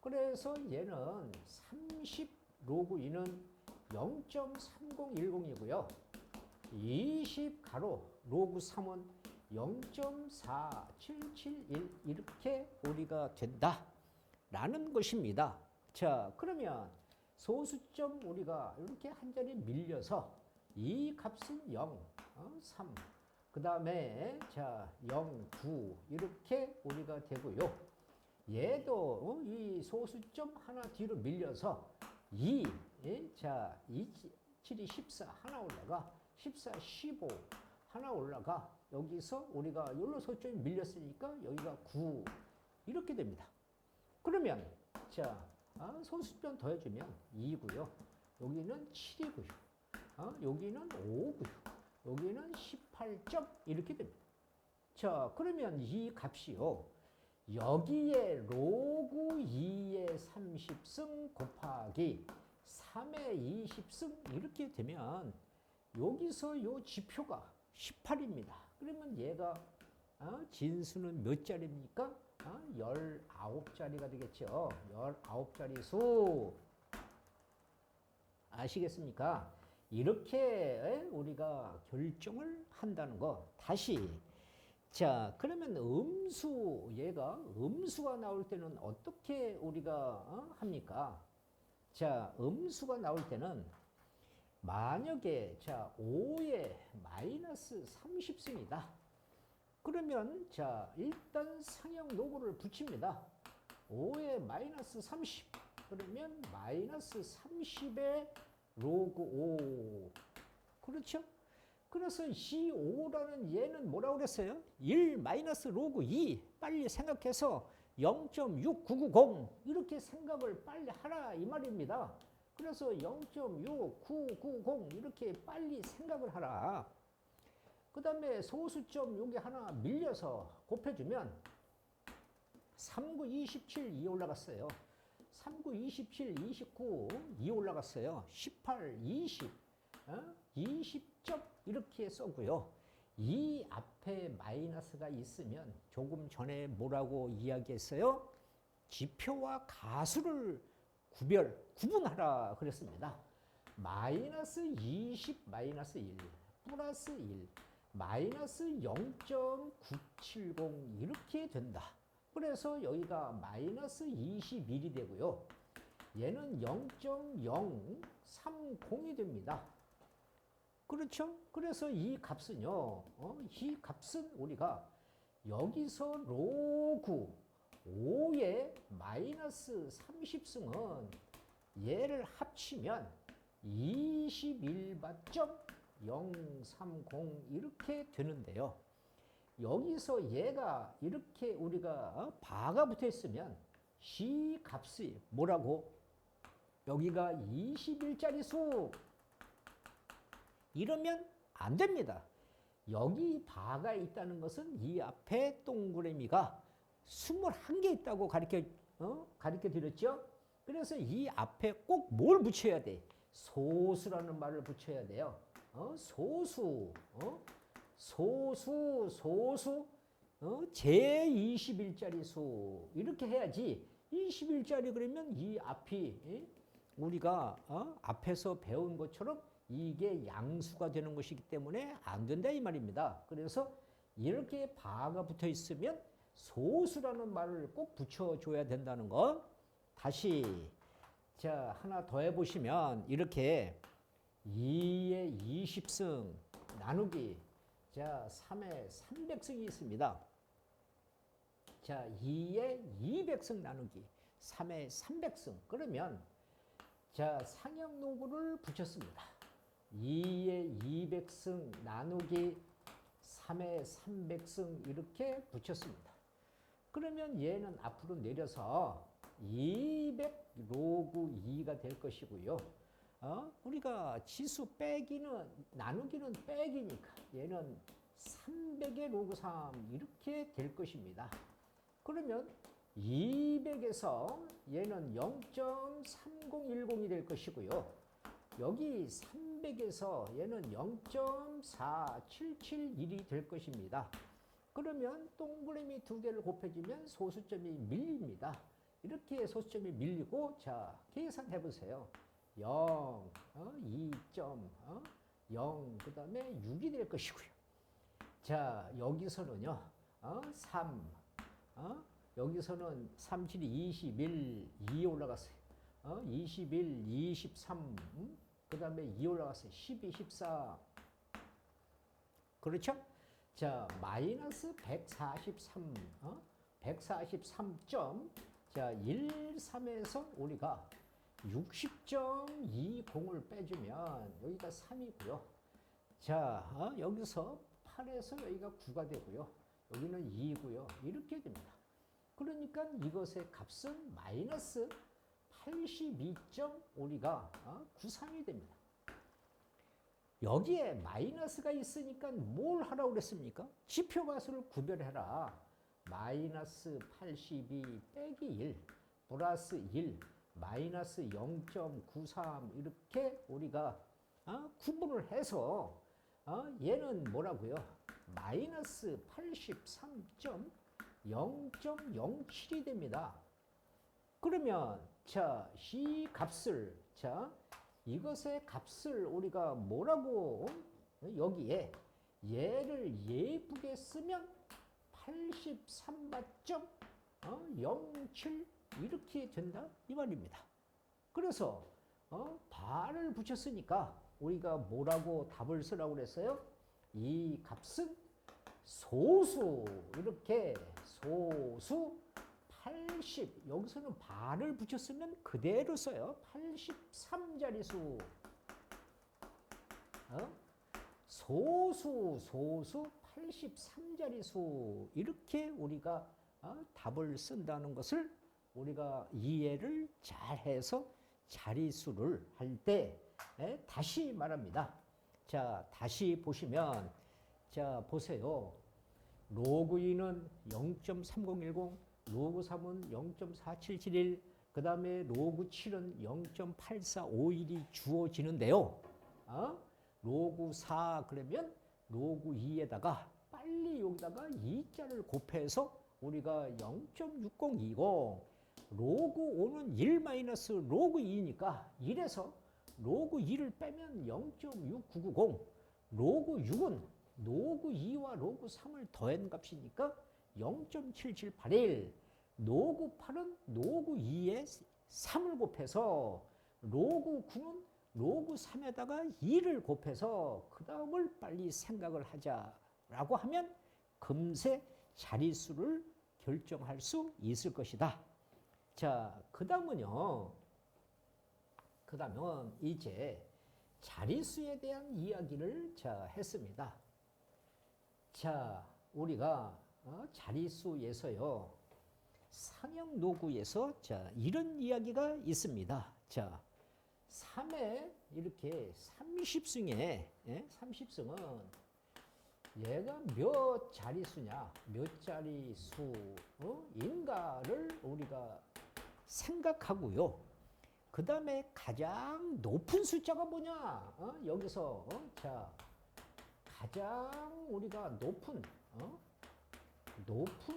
그래서 얘는 30 로그 2는 0.3010이고요. 20 가로 로그 3은 0.4771 이렇게 우리가 된다라는 것입니다. 자, 그러면 소수점 우리가 이렇게 한 자리 밀려서 이 값은 0, 3, 그 다음에 0, 9 이렇게 우리가 되고요. 얘도 이 소수점 하나 뒤로 밀려서 2, 7이 14 하나 올라가 14, 15 하나 올라가 여기서 우리가 여기로 소수점이 밀렸으니까 여기가 9 이렇게 됩니다. 그러면 소수점 더해주면 2고요. 여기는 7이고요. 여기는 5고요. 여기는 18점 이렇게 됩니다. 자, 그러면 이 값이요. 여기에 로그 2의 30승 곱하기 3의 20승 이렇게 되면 여기서 요 지표가 18입니다. 그러면 얘가 진수는 몇 자리입니까? 19자리가 되겠죠. 19자리 수. 아시겠습니까? 이렇게 우리가 결정을 한다는 거. 다시. 자, 그러면 얘가 음수가 나올 때는 어떻게 우리가 합니까? 자, 음수가 나올 때는 만약에 5의 마이너스 30승이다. 그러면 일단 상형 로그를 붙입니다. 5의 마이너스 30. 그러면 마이너스 30의 로그 5. 그렇죠? 그래서 이 5라는 얘는 뭐라고 그랬어요? 1 마이너스 로그 2. 빨리 생각해서 0.6990 이렇게 생각을 빨리 하라 이 말입니다. 그래서 0.6990 이렇게 빨리 생각을 하라. 그 다음에 소수점 여기 하나 밀려서 곱해주면 39, 27, 2 올라갔어요. 39, 27, 29, 2 올라갔어요. 18, 20, 20점 이렇게 써고요. 이 앞에 마이너스가 있으면 조금 전에 뭐라고 이야기했어요? 지표와 가수를 구분하라 그랬습니다. 마이너스 20, 마이너스 1, 플러스 1, 마이너스 0.970 이렇게 된다. 그래서 여기가 마이너스 21이 되고요. 얘는 0.030이 됩니다. 그렇죠? 그래서 이 값은요, 이 값은 우리가 여기서 로그 5의 마이너스 30승은 얘를 합치면 21.030 이렇게 되는데요. 여기서 얘가 이렇게 우리가 바가 붙어 있으면 이 값이 뭐라고? 여기가 21짜리 수. 이러면 안 됩니다. 여기 바가 있다는 것은 이 앞에 동그라미가 21개 있다고 가르쳐 드렸죠? 그래서 이 앞에 꼭 뭘 붙여야 돼? 소수라는 말을 붙여야 돼요. 소수, 소수, 제21자리 수 이렇게 해야지. 21자리 그러면 이 앞이 우리가 앞에서 배운 것처럼 이게 양수가 되는 것이기 때문에 안 된다 이 말입니다. 그래서 이렇게 바가 붙어 있으면 소수라는 말을 꼭 붙여줘야 된다는 거. 다시 자 하나 더 해보시면 이렇게 2의 20승 나누기 자 3의 300승이 있습니다. 자 2의 200승 나누기 3의 300승 그러면 자 상형노구를 붙였습니다. 2의 200승 나누기 3의 300승 이렇게 붙였습니다. 그러면 얘는 앞으로 내려서 200 로그 2가 될 것이고요. 우리가 지수 빼기는 나누기는 빼기니까 얘는 300의 로그 3 이렇게 될 것입니다. 그러면 200에서 얘는 0.3010이 될 것이고요. 여기 300에서 얘는 0.4771이 될 것입니다. 그러면 동그라미 두 개를 곱해주면 소수점이 밀립니다. 이렇게 소수점이 밀리고 자 계산해 보세요. 0, 2.0 그 다음에 6이 될 것이고요. 자 여기서는요 3 여기서는 3, 7, 21, 2 올라갔어요. 21, 23 그 다음에 2 올라갔어요. 12, 14 그렇죠? 자 마이너스 143 143점 자 13에서 우리가 60.20을 빼주면 여기가 3이고요. 자 여기서 8에서 여기가 9가 되고요. 여기는 2고요. 이렇게 됩니다. 그러니까 이것의 값은 마이너스 82점 우리가 93이 됩니다. 여기에 마이너스가 있으니까 뭘 하라고 그랬습니까? 지표가수를 구별해라. 마이너스 82 빼기 1 플러스 1 마이너스 0.93 이렇게 우리가 구분을 해서 얘는 뭐라고요? 마이너스 83.0.07이 됩니다. 그러면 자, 이 값을 자 이것의 값을 우리가 뭐라고 여기에 얘를 예쁘게 쓰면 83.07 이렇게 된다 이 말입니다. 그래서 바를 붙였으니까 우리가 뭐라고 답을 쓰라고 그랬어요? 이 값은 소수 이렇게 소수 80 여기서는 바를 붙였으면 그대로 써요. 83자리 수 소수 83자리 수 이렇게 우리가 답을 쓴다는 것을 우리가 이해를 잘해서 자리수를 할 때 다시 말합니다. 자 다시 보시면 자 보세요. 로그 2는 0.3010 로그 3은 0.4771 그 다음에 로그 7은 0.8451이 주어지는데요. 로그 4 그러면 로그 2에다가 빨리 여기다가 2자를 곱해서 우리가 0.6020 로그 5는 1 마이너스 로그 2니까 1에서 로그 2를 빼면 0.6990 로그 6은 로그 2와 로그 3을 더한 값이니까 0.7781 로그 8은 로그 2에 3을 곱해서 로그 9는 로그 3에다가 2를 곱해서 그 다음을 빨리 생각을 하자라고 하면 금세 자릿수를 결정할 수 있을 것이다. 자, 그 다음은 이제 자릿수에 대한 이야기를 했습니다. 자, 우리가 자릿수에서요, 상형 노구에서 이런 이야기가 있습니다. 자, 3에 이렇게 30승에 30승은 얘가 몇 자릿수냐, 몇 자릿수인가를 우리가 생각하고요. 그 다음에 가장 높은 숫자가 뭐냐? 여기서 자 가장 우리가 높은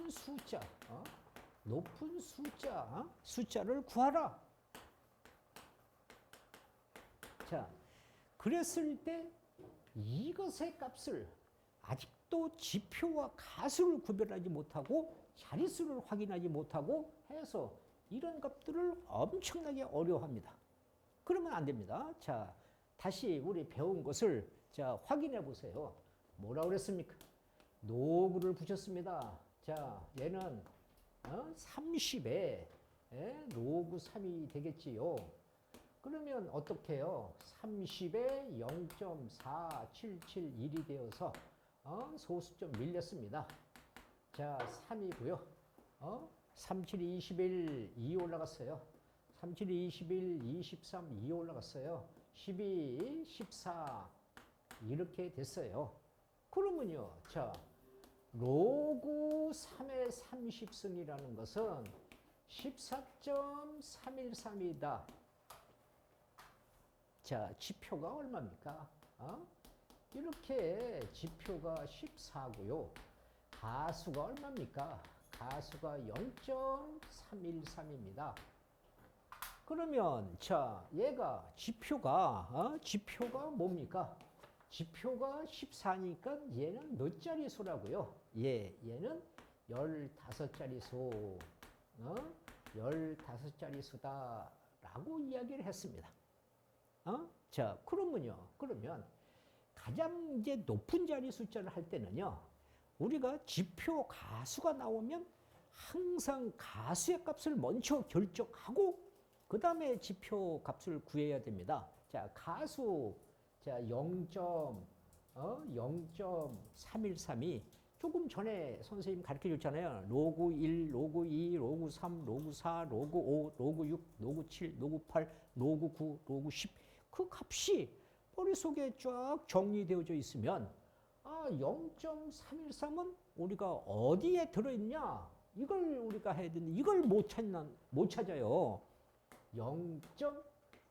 숫자, 높은 숫자를 구하라. 자, 그랬을 때 이것의 값을 아직도 지표와 가수를 구별하지 못하고 자릿수를 확인하지 못하고 해서 이런 값들을 엄청나게 어려워합니다. 그러면 안 됩니다. 자, 다시 우리 배운 것을 자 확인해 보세요. 뭐라고 그랬습니까? 노구를 붙였습니다. 자, 얘는 30에 노구 3이 되겠지요. 그러면 어떻게 해요? 30에 0.4771이 되어서 소수 좀 밀렸습니다. 자, 3이고요. 37, 21, 2 올라갔어요. 37, 21, 23, 2 올라갔어요. 12, 14 이렇게 됐어요. 그러면요. 자, 로그 3의 30승이라는 것은 14.313이다. 자, 지표가 얼마입니까? 이렇게 지표가 14고요. 가수가 얼마입니까? 가수가 0.313입니다. 그러면 자, 얘가 지표가 뭡니까? 지표가 14니까 얘는 몇 자릿수라고요? 얘는 15자릿수. 15자릿수다라고 이야기를 했습니다. 자, 그러면 가장 이제 높은 자리 숫자를 할 때는요, 우리가 지표 가수가 나오면 항상 가수의 값을 먼저 결정하고 그 다음에 지표 값을 구해야 됩니다. 자, 가수 자 0.313이 조금 전에 선생님 가르쳐 줬잖아요. 로그 1, 로그 2, 로그 3, 로그 4, 로그 5, 로그 6, 로그 7, 로그 8, 로그 9, 로그 10. 그 값이 머릿속에 쫙 정리되어져 있으면 0.313은 우리가 어디에 들어있냐? 이걸 우리가 해야 되는데 이걸 못 찾아요.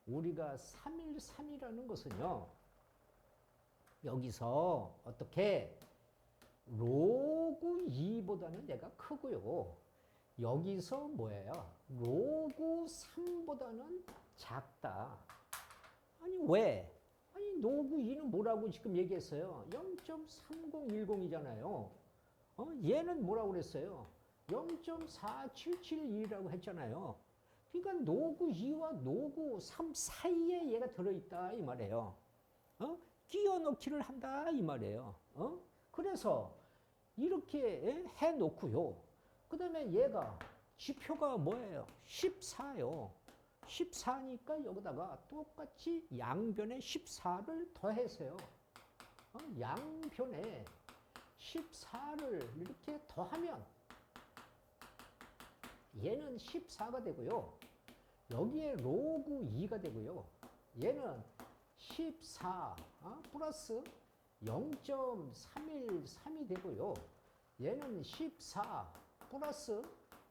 우리가 313이라는 것은요. 여기서 어떻게 로그 2보다는 얘가 크고요. 여기서 뭐예요? 로그 3보다는 작다. 아니 왜? 아니 로그 2는 뭐라고 지금 얘기했어요? 0.3010이잖아요. 얘는 뭐라고 그랬어요? 0.4772라고 했잖아요. 그러니까 노구 2와 노구 3 사이에 얘가 들어있다 이 말이에요. 끼워 넣기를 한다 이 말이에요. 그래서 이렇게 해놓고요. 그 다음에 얘가 지표가 뭐예요? 14요. 14니까 여기다가 똑같이 양변에 14를 더해서요. 양변에 14를 이렇게 더하면 얘는 14가 되고요. 여기에 로그 2가 되고요. 얘는 14 플러스 0.313이 되고요. 얘는 14 플러스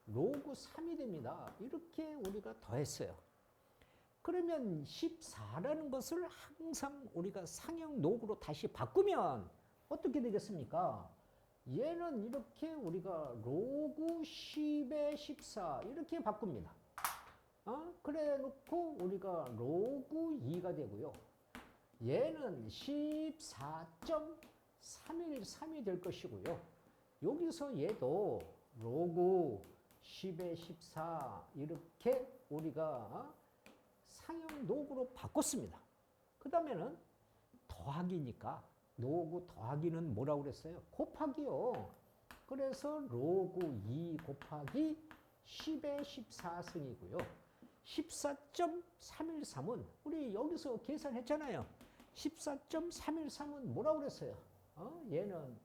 로그 3이 됩니다. 이렇게 우리가 더했어요. 그러면 14라는 것을 항상 우리가 상형 노구로 다시 바꾸면 어떻게 되겠습니까? 얘는 이렇게 우리가 로그 10의 14 이렇게 바꿉니다. 그래 놓고 우리가 로그 2가 되고요. 얘는 14.313이 될 것이고요. 여기서 얘도 로그 10의 14 이렇게 우리가 상형 노구로 바꿨습니다. 그 다음에는 더하기니까 로그 더하기는 뭐라고 그랬어요? 곱하기요. 그래서 로그 2 곱하기 10의 14승이고요. 14.313은 우리 여기서 계산했잖아요. 14.313은 뭐라고 그랬어요? 얘는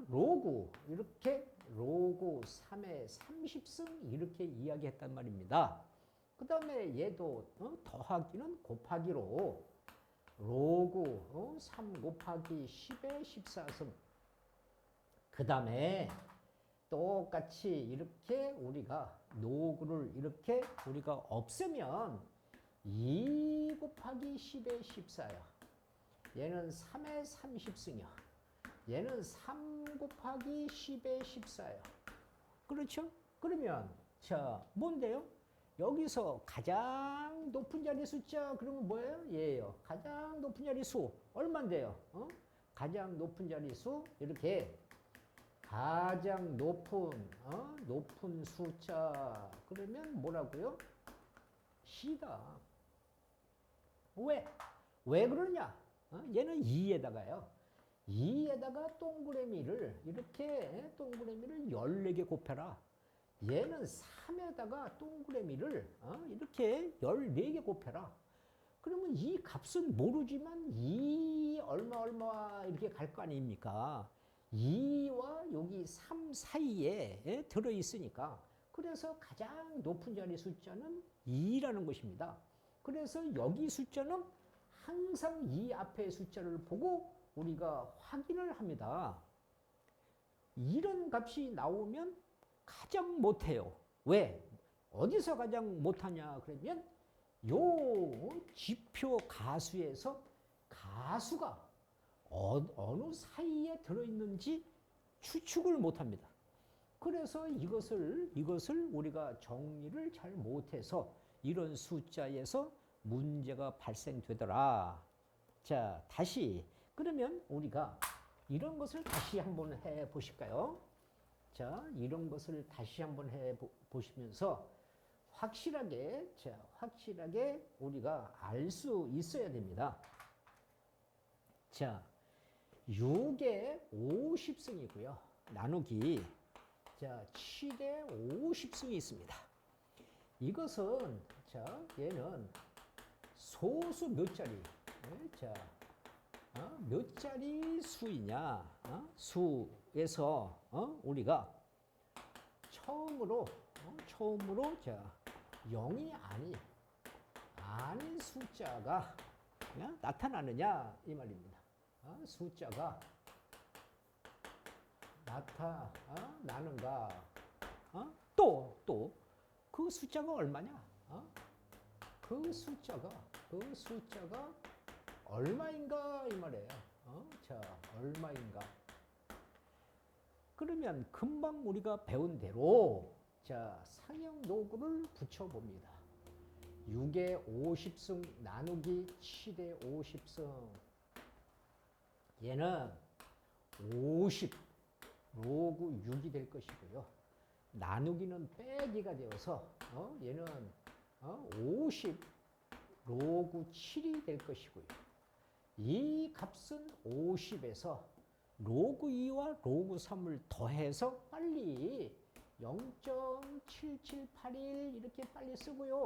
로그 이렇게 로그 3의 30승 이렇게 이야기했단 말입니다. 그 다음에 얘도 더하기는 곱하기로 로그 3 곱하기 10의 14승. 그 다음에 똑같이 이렇게 우리가 노구를 이렇게 우리가 없애면 2 곱하기 10의 14야. 얘는 3의 30승이야. 얘는 3 곱하기 10의 14야. 그렇죠? 그러면 자, 뭔데요? 여기서 가장 높은 자리 숫자 그러면 뭐예요? 얘예요. 가장 높은 자리 수 얼마인데요? 가장 높은 자리 수 이렇게 가장 높은 숫자 그러면 뭐라고요? C다. 왜? 왜 그러냐? 얘는 2에다가요. 2에다가 동그라미를 이렇게 동그라미를 14개 곱해라. 얘는 3에다가 동그라미를 이렇게 14개 곱해라. 그러면 이 값은 모르지만 2 얼마 이렇게 갈 거 아닙니까? 2와 여기 3 사이에 들어있으니까 그래서 가장 높은 자리 숫자는 2라는 것입니다. 그래서 여기 숫자는 항상 이 앞에 숫자를 보고 우리가 확인을 합니다. 이런 값이 나오면 가장 못해요. 왜? 어디서 가장 못하냐 그러면 요 지표 가수에서 가수가 어느 사이에 들어있는지 추측을 못합니다. 그래서 이것을 우리가 정리를 잘 못해서 이런 숫자에서 문제가 발생되더라. 자, 다시 그러면 우리가 이런 것을 다시 한번 해 보실까요? 자, 이런 것을 다시 한번 해 보시면서 확실하게 우리가 알 수 있어야 됩니다. 자, 6의 50승이고요. 나누기 자, 7의 50승이 있습니다. 이것은 자, 얘는 소수 몇 자리? 자, 몇 자리 수이냐? 수에서 우리가 처음으로 자, 0이 아닌 숫자가 나타나느냐 이 말입니다. 숫자가 나타나는가? 또 그 숫자가 얼마냐? 그 숫자가 얼마인가 이 말이에요. 자, 얼마인가? 그러면 금방 우리가 배운 대로 자, 상형 노구를 붙여봅니다. 6의 50승 나누기 7의 50승. 얘는 50 로그 6이 될 것이고요. 나누기는 빼기가 되어서 얘는 50 로그 7이 될 것이고요. 이 값은 50에서 로그 2와 로그 3을 더해서 빨리 0.7781 이렇게 빨리 쓰고요.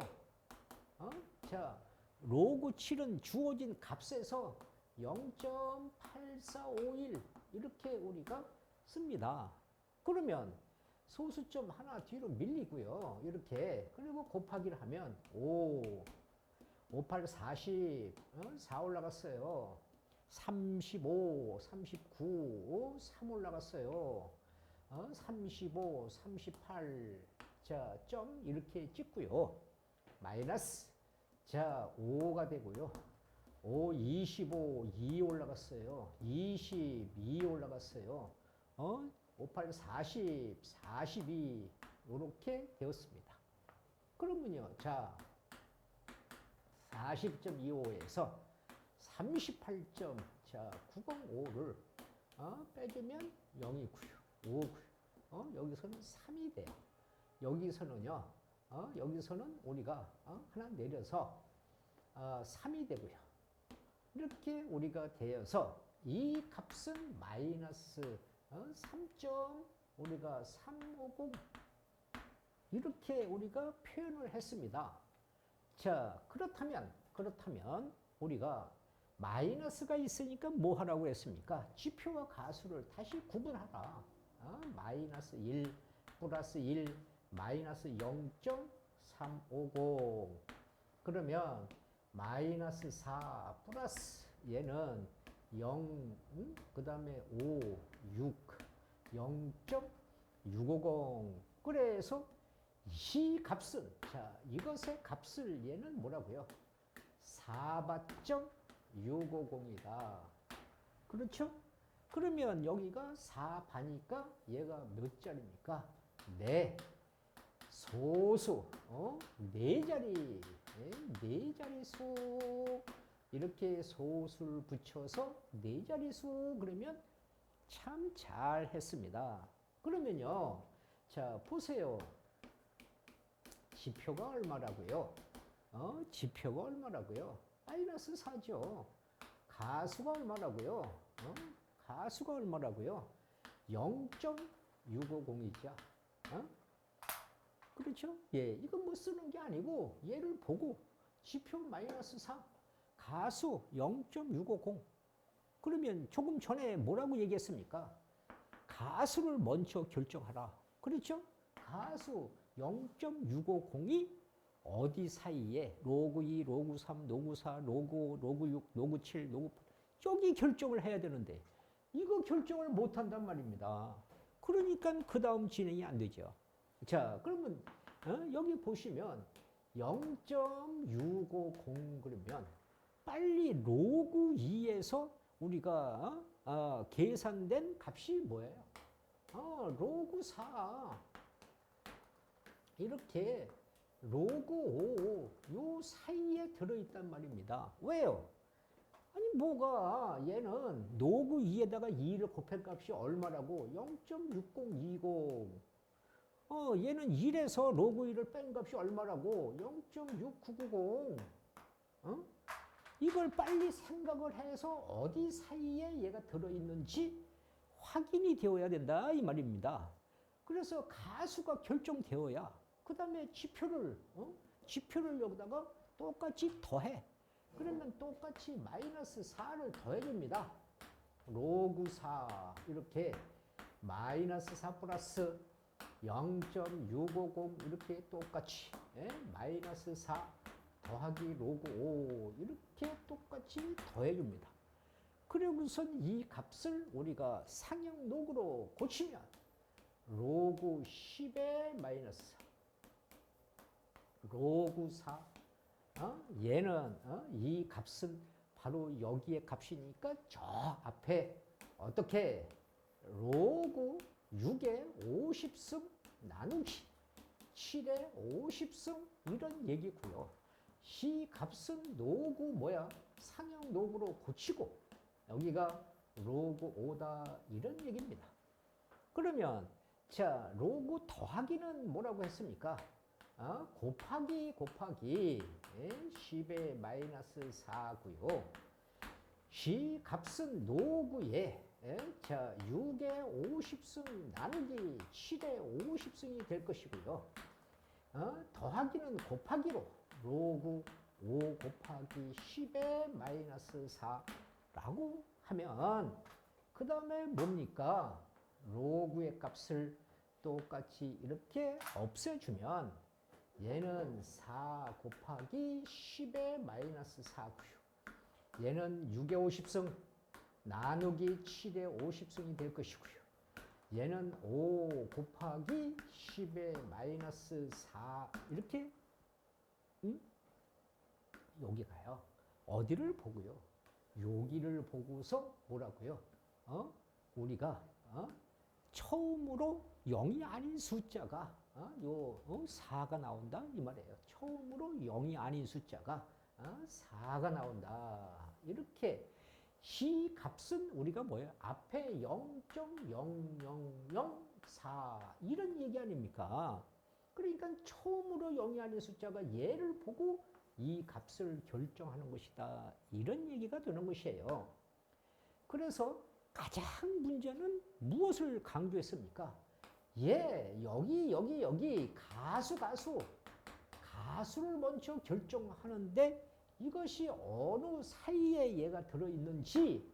자, 로그 7은 주어진 값에서 0.8451 이렇게 우리가 씁니다. 그러면 소수점 하나 뒤로 밀리고요. 이렇게 그리고 곱하기를 하면 5, 8, 40, 4 올라갔어요. 35, 39, 3 올라갔어요. 35, 38, 자, 점 이렇게 찍고요. 마이너스, 자, 5가 되고요. 5, 25, 2 올라갔어요. 22 올라갔어요. 5, 8, 40, 42 이렇게 되었습니다. 그러면요, 자, 40.25에서 38.905를 빼주면 0이고요. 5고요. 여기서는 3이 돼요. 여기서는요. 여기서는 우리가 하나 내려서 3이 되고요. 이렇게 우리가 되어서 이 값은 마이너스 3. 우리가 350 이렇게 우리가 표현을 했습니다. 자, 그렇다면 우리가 마이너스가 있으니까 뭐 하라고 했습니까? 지표와 가수를 다시 구분하라. 마이너스 1 플러스 1 마이너스 0.350 그러면 마이너스 4 플러스 얘는 0 그 다음에 5 6 0.650 그래서 이 값은 자, 이것의 값을 얘는 뭐라고요? 4바.650이다. 그렇죠? 그러면 여기가 4바니까 얘가 몇 자리입니까? 네. 소수, 네 자리, 네 자리수. 이렇게 소수를 붙여서 네 자리수 그러면 참 잘했습니다. 그러면요, 자 보세요. 지표가 얼마라고요? 지표가 얼마라고요? 마이너스 4죠. 가수가 얼마라고요? 가수가 얼마라고요? 0.650이죠. 그렇죠? 예, 이건 뭐 쓰는 게 아니고 얘를 보고 지표 마이너스 4, 가수 0.650. 그러면 조금 전에 뭐라고 얘기했습니까? 가수를 먼저 결정하라. 그렇죠? 가수 0.650이 어디 사이에 로그 2, 로그 3, 로그 4, 로그 5, 로그 6, 로그 7, 로그 8 저기 결정을 해야 되는데 이거 결정을 못 한단 말입니다. 그러니까 그 다음 진행이 안 되죠. 자, 그러면 여기 보시면 0.650 그러면 빨리 로그 2에서 우리가 계산된 값이 뭐예요? 로그 4 이렇게 로그 5 요 사이에 들어있단 말입니다. 왜요? 아니 뭐가 얘는 로그 2에다가 2를 곱할 값이 얼마라고? 0.6020. 얘는 1에서 로그 1을 뺀 값이 얼마라고? 0.6990. 이걸 빨리 생각을 해서 어디 사이에 얘가 들어있는지 확인이 되어야 된다 이 말입니다. 그래서 가수가 결정되어야 그 다음에 지표를 여기다가 똑같이 더해. 그러면 똑같이 마이너스 4를 더해줍니다. 로그 4 이렇게 마이너스 4 플러스 0.650 이렇게 똑같이 마이너스 4 더하기 로그 5 이렇게 똑같이 더해줍니다. 그러고선 이 값을 우리가 상형 로그로 고치면 로그 10의 마이너스 로그 4 얘는 이 값은 바로 여기의 값이니까 저 앞에 어떻게 로그 6의 50승 나누기 7의 50승 이런 얘기고요. 이 값은 로그 뭐야? 상형 로그로 고치고 여기가 로그 5다 이런 얘기입니다. 그러면 자 로그 더하기는 뭐라고 했습니까? 곱하기 10의 마이너스 4고요. 이 값은 로그에 자 6의 50승 나누기 7의 50승이 될 것이고요. 더하기는 곱하기로 로그 5 곱하기 10의 마이너스 4라고 하면 그 다음에 뭡니까? 로그의 값을 똑같이 이렇게 없애주면 얘는 4 곱하기 10의 마이너스 4고요. 얘는 6의 50승 나누기 7의 50승이 될 것이고요. 얘는 5 곱하기 10의 마이너스 4 이렇게 여기가요. 어디를 보고요? 여기를 보고서 뭐라고요? 우리가 처음으로 0이 아닌 숫자가 4가 나온다 이 말이에요. 처음으로 0이 아닌 숫자가 4가 나온다. 이렇게 이 값은 우리가 뭐예요? 앞에 0.0004 이런 얘기 아닙니까? 그러니까 처음으로 0이 아닌 숫자가 얘를 보고 이 값을 결정하는 것이다. 이런 얘기가 되는 것이에요. 그래서 가장 문제는 무엇을 강조했습니까? 여기 가수를 먼저 결정하는데 이것이 어느 사이에 얘가 들어있는지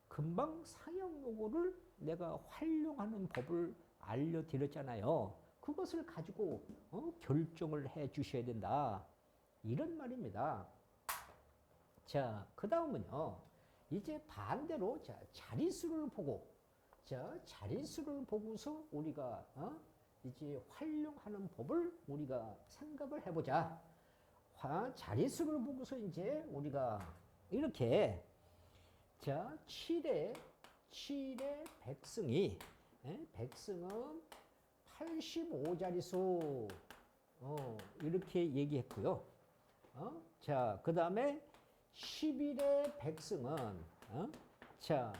금방 상형 요구를 내가 활용하는 법을 알려드렸잖아요. 그것을 가지고 결정을 해 주셔야 된다. 이런 말입니다. 자, 그 다음은요. 이제 반대로 자릿수를 보고 자릿수를 보고서 우리가 이제 활용하는 법을 우리가 생각을 해보자. 자릿수를 보고서 이제 우리가 이렇게 자 7의 백승이 백승은 85자릿수 이렇게 얘기했고요. 자, 그 다음에 11의 백승은 자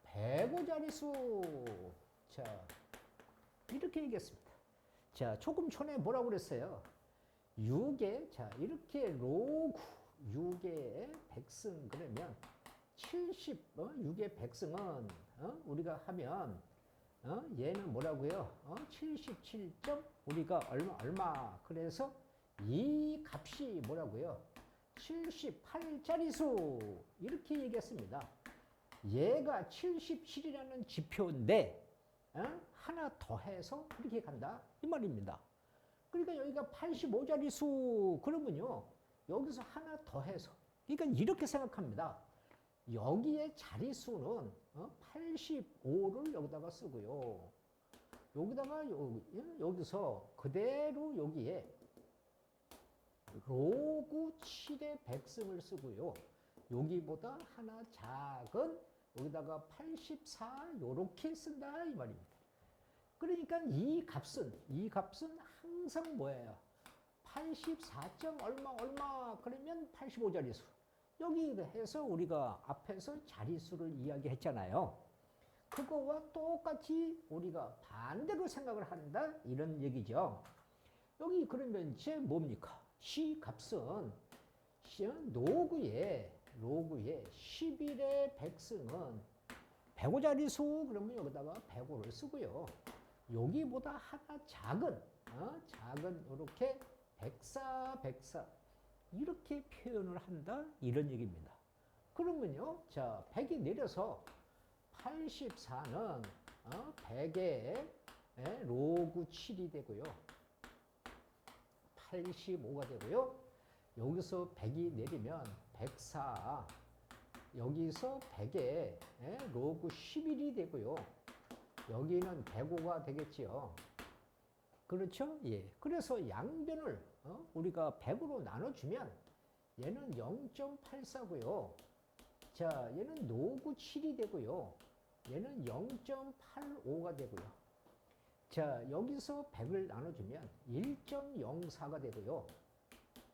105자릿수 자 이렇게 얘기했습니다. 자, 조금 전에 뭐라고 그랬어요? 6의 자 이렇게 로그 6의 백승 그러면 6의 백승은 우리가 하면 얘는 뭐라고요? 77점 우리가 얼마 그래서 이 값이 뭐라고요? 78자릿수 이렇게 얘기했습니다. 얘가 77이라는 지표인데 하나 더해서 그렇게 간다 이 말입니다. 그러니까 여기가 85자릿수 그러면요 여기서 하나 더해서 그러니까 이렇게 생각합니다. 여기에 자릿수는 85를 여기다가 쓰고요. 여기다가 여기서 그대로 여기에 로그 7의 백승을 쓰고요. 여기보다 하나 작은 여기다가 84 요렇게 쓴다 이 말입니다. 그러니까 이 값은 항상 뭐예요? 84점 얼마 그러면 85자릿수. 여기 해서 우리가 앞에서 자릿수를 이야기했잖아요. 그거와 똑같이 우리가 반대로 생각을 한다 이런 얘기죠. 여기 그러면 이제 뭡니까? C 값은 로그의 11의 백승은 105자릿수 그러면 여기다가 105를 쓰고요. 여기보다 하나 작은 이렇게 104 이렇게 표현을 한다 이런 얘기입니다. 그러면요, 자 100이 내려서 84는 100의 로그 7이 되고요. 85가 되고요. 여기서 100이 내리면 104 여기서 100의 로그 11이 되고요. 여기는 105가 되겠지요. 그렇죠? 예. 그래서 양변을 우리가 100으로 나눠주면 얘는 0.84고요. 자, 얘는 로그 7이 되고요. 얘는 0.85가 되고요. 자, 여기서 100을 나눠주면 1.04가 되고요.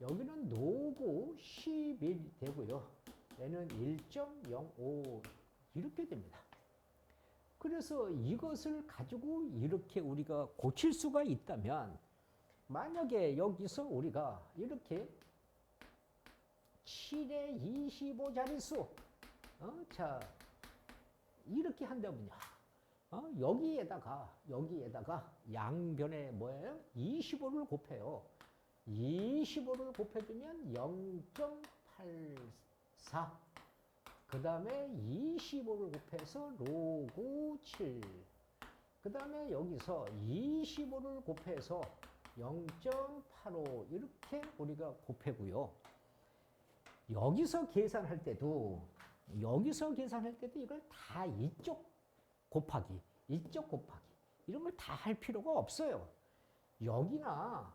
여기는 로그 11 되고요. 얘는 1.05 이렇게 됩니다. 그래서 이것을 가지고 이렇게 우리가 고칠 수가 있다면 만약에 여기서 우리가 이렇게 7의 25자릿수 자 이렇게 한다면요. 여기에다가 양변에 뭐예요? 25를 곱해요. 25를 곱해주면 0.84. 그 다음에 25를 곱해서 로그 7. 그 다음에 여기서 25를 곱해서 0.85 이렇게 우리가 곱해고요. 여기서 계산할 때도 이걸 다 이쪽 곱하기 이런 걸 다 할 필요가 없어요. 여기나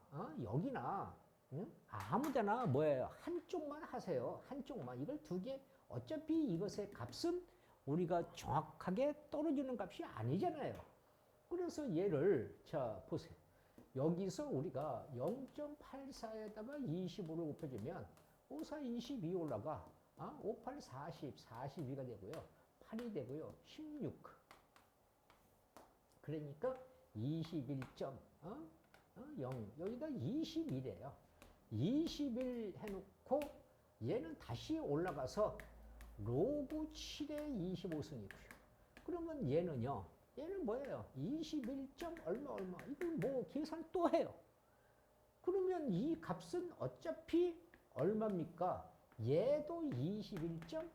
아무데나 뭐예요? 한쪽만 하세요. 한쪽만. 이걸 두 개 어차피 이것의 값은 우리가 정확하게 떨어지는 값이 아니잖아요. 그래서 얘를 자 보세요. 여기서 우리가 0.84에다가 25를 곱해주면 54, 22 올라가 58, 40, 42가 되고요. 8이 되고요. 16. 그러니까 21점 0 여기가 21이에요. 21 해놓고 얘는 다시 올라가서 로그 7의 25승이고요. 그러면 얘는 뭐예요? 21점 얼마 이걸 뭐 계산 또 해요. 그러면 이 값은 어차피 얼마입니까? 얘도 21점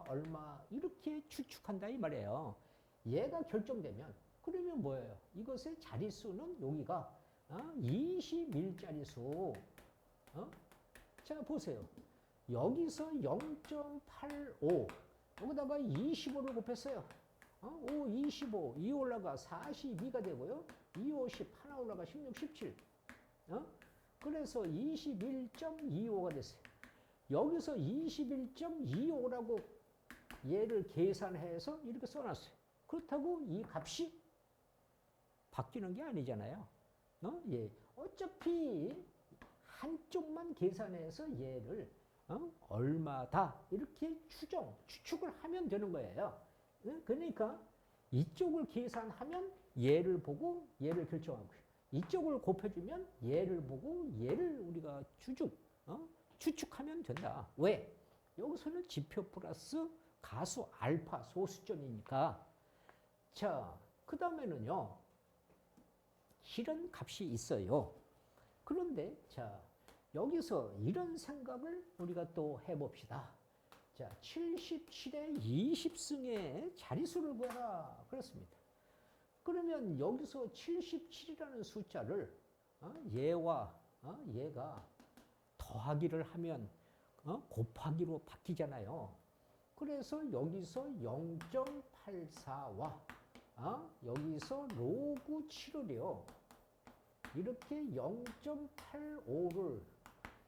얼마 이렇게 추측한다 이 말이에요. 얘가 결정되면 그러면 뭐예요? 이것의 자릿수는 여기가 21자릿수. 자 보세요. 여기서 0.85 여기다가 25를 곱했어요. 25 2 올라가 42가 되고요. 2, 50 하나 올라가 16, 17. 그래서 21.25가 됐어요. 여기서 21.25라고 얘를 계산해서 이렇게 써놨어요. 그렇다고 이 값이 바뀌는 게 아니잖아요. 예. 어차피 한쪽만 계산해서 얘를 얼마다 이렇게 추측을 하면 되는 거예요. 그러니까 이쪽을 계산하면 얘를 보고 얘를 결정하고요. 이쪽을 곱해주면 얘를 보고 얘를 우리가 추측하면 된다. 왜? 여기서는 지표 플러스 가수 알파 소수점이니까. 자, 그 다음에는요. 이런 값이 있어요. 그런데 자, 여기서 이런 생각을 우리가 또 해봅시다. 자, 77의 20승의 자릿수를 구하라. 그렇습니다. 그러면 여기서 77이라는 숫자를 얘와 얘가 더하기를 하면 곱하기로 바뀌잖아요. 그래서 여기서 0.84와 여기서 로그 7을요. 이렇게 0.85를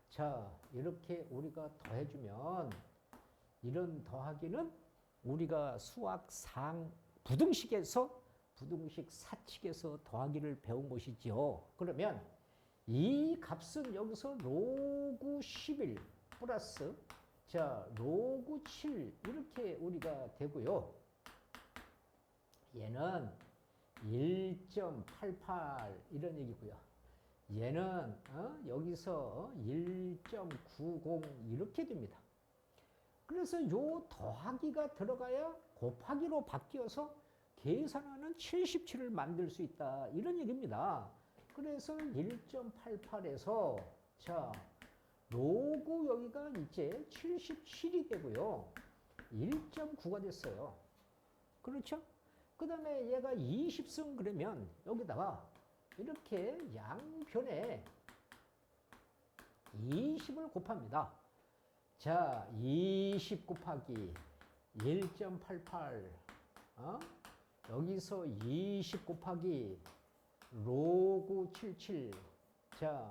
자, 이렇게 우리가 더해주면 이런 더하기는 우리가 수학 부등식 사칙에서 더하기를 배운 것이죠. 그러면 이 값은 여기서 로그 11 플러스 자, 로그 7 이렇게 우리가 되고요. 얘는 1.88 이런 얘기고요. 얘는 여기서 1.90 이렇게 됩니다. 그래서 요 더하기가 들어가야 곱하기로 바뀌어서 계산하는 77을 만들 수 있다. 이런 얘기입니다. 그래서 1.88에서 자, 로그 여기가 이제 77이 되고요. 1.9가 됐어요. 그렇죠? 그 다음에 얘가 20승 그러면 여기다가 이렇게 양변에 20을 곱합니다. 자, 20 곱하기 1.88 여기서 20 곱하기 로그 77 자,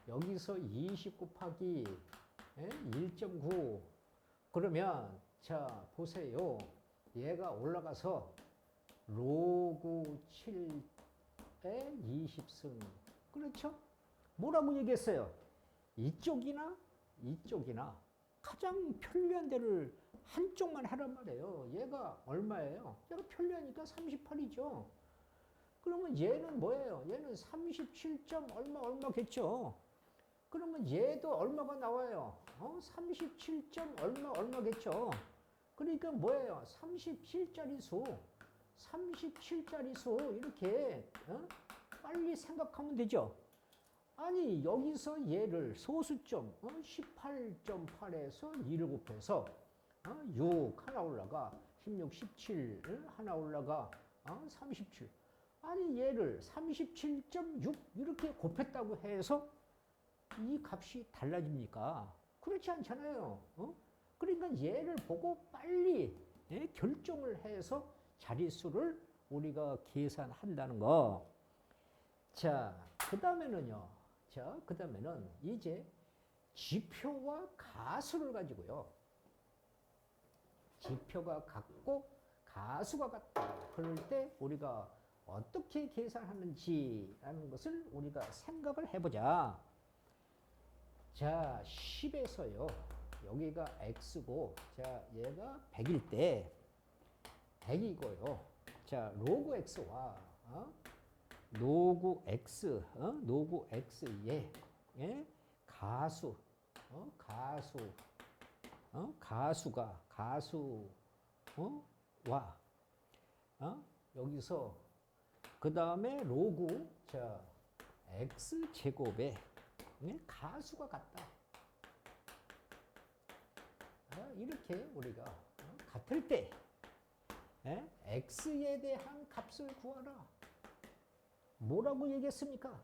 여기서 20 곱하기 1.9 그러면 자, 보세요. 얘가 올라가서 로그 7에 20승. 그렇죠? 뭐라고 얘기했어요? 이쪽이나 가장 편리한 데를 한쪽만 하란 말이에요. 얘가 얼마예요? 얘가 편리하니까 38이죠. 그러면 얘는 뭐예요? 얘는 37점 얼마겠죠? 그러면 얘도 얼마가 나와요? 37점 얼마겠죠? 그러니까 뭐예요? 37짜리 수 이렇게 빨리 생각하면 되죠. 아니 여기서 얘를 소수점 18.8에서 2를 곱해서 6 하나 올라가 16, 17 하나 올라가 37 아니 얘를 37.6 이렇게 곱했다고 해서 이 값이 달라집니까? 그렇지 않잖아요. 그러니까 얘를 보고 빨리 결정을 해서 자릿수를 우리가 계산한다는 거. 자, 그 다음에는요. 자, 그 다음에는 이제 지표와 가수를 가지고요. 지표가 같고 가수가 같다. 그럴 때 우리가 어떻게 계산하는지라는 것을 우리가 생각을 해보자. 자, 10에서요. 여기가 x고, 자, 얘가 100일 때 100이고요. 자, 로그 x와 로그 x의 가수와 여기서 그 다음에 로그 자 x 제곱의 가수가 같다. 이렇게 우리가 같을 때 x에 대한 값을 구하라. 뭐라고 얘기했습니까?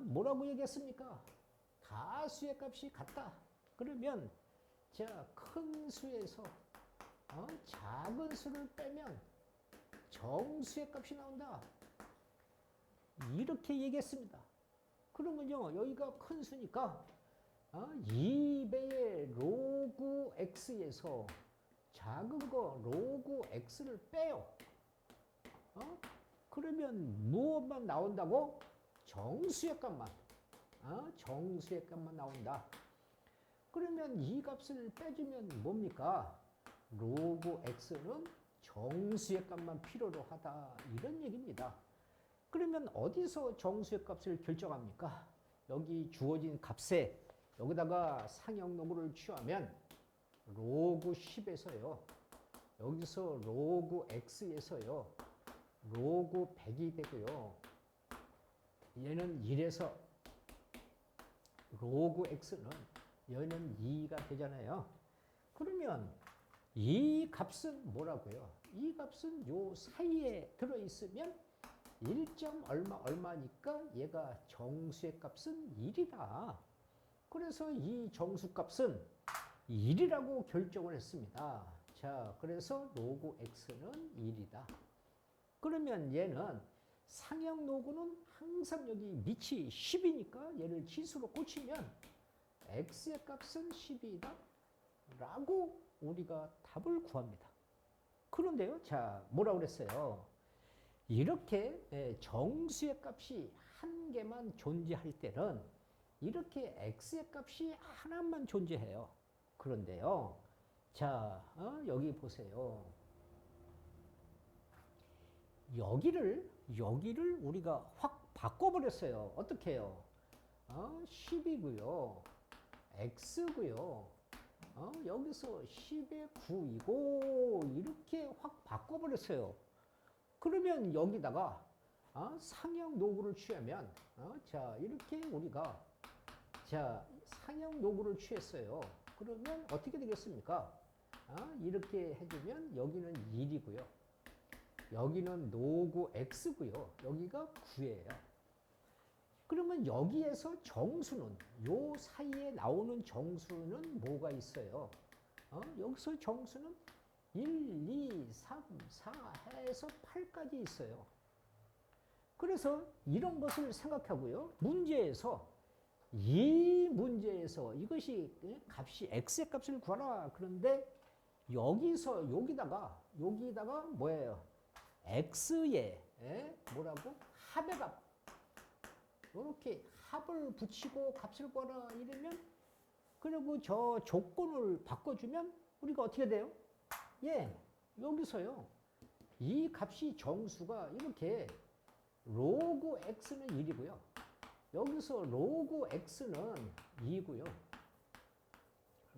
뭐라고 얘기했습니까? 가수의 값이 같다. 그러면 자, 큰 수에서 작은 수를 빼면 정수의 값이 나온다. 이렇게 얘기했습니다. 그러면요, 여기가 큰 수니까 2배의 로그 x에서 작은 거 로그 x를 빼요. 그러면 무엇만 나온다고? 정수의 값만. 정수의 값만 나온다. 그러면 이 값을 빼주면 뭡니까? 로그 x는 정수의 값만 필요로 하다. 이런 얘기입니다. 그러면 어디서 정수의 값을 결정합니까? 여기 주어진 값에 여기다가 상역로그를 취하면 로그 10에서요. 여기서 로그 x에서요. 로그 100이 되고요. 얘는 1에서 로그 x는 얘는 2가 되잖아요. 그러면 이 값은 뭐라고요? 이 값은 요 사이에 들어있으면 1점 얼마니까 얘가 정수의 값은 1이다. 그래서 이 정수값은 1이라고 결정을 했습니다. 자, 그래서 로그 x는 1이다. 그러면 얘는 상형 로그는 항상 여기 밑이 10이니까 얘를 지수로 꽂히면 x의 값은 10이다 라고 우리가 답을 구합니다. 그런데요, 자, 뭐라고 그랬어요? 이렇게 정수의 값이 한 개만 존재할 때는 이렇게 x의 값이 하나만 존재해요. 그런데요, 자, 여기 보세요. 여기를 우리가 확 바꿔버렸어요. 어떻게 해요? 10이고요. x고요. 여기서 10의 9이고 이렇게 확 바꿔버렸어요. 그러면 여기다가 상형 노구를 취하면 자, 이렇게 우리가 자, 상형 노구를 취했어요. 그러면 어떻게 되겠습니까? 이렇게 해주면 여기는 1이고요. 여기는 노구 x고요. 여기가 9예요. 그러면 여기에서 정수는 요 사이에 나오는 정수는 뭐가 있어요? 여기서 정수는 1, 2, 3, 4 해서 8까지 있어요. 그래서 이런 것을 생각하고요. 문제에서 이 문제에서 이것이 값이 x의 값을 구하라. 그런데 여기서 여기다가 뭐예요? x의 뭐라고? 합의 값. 이렇게 합을 붙이고 값을 구하라 이러면 그리고 저 조건을 바꿔주면 우리가 어떻게 돼요? 예, 여기서요. 이 값이 정수가 이렇게 로그 x는 1이고요. 여기서 로그 x는 2고요.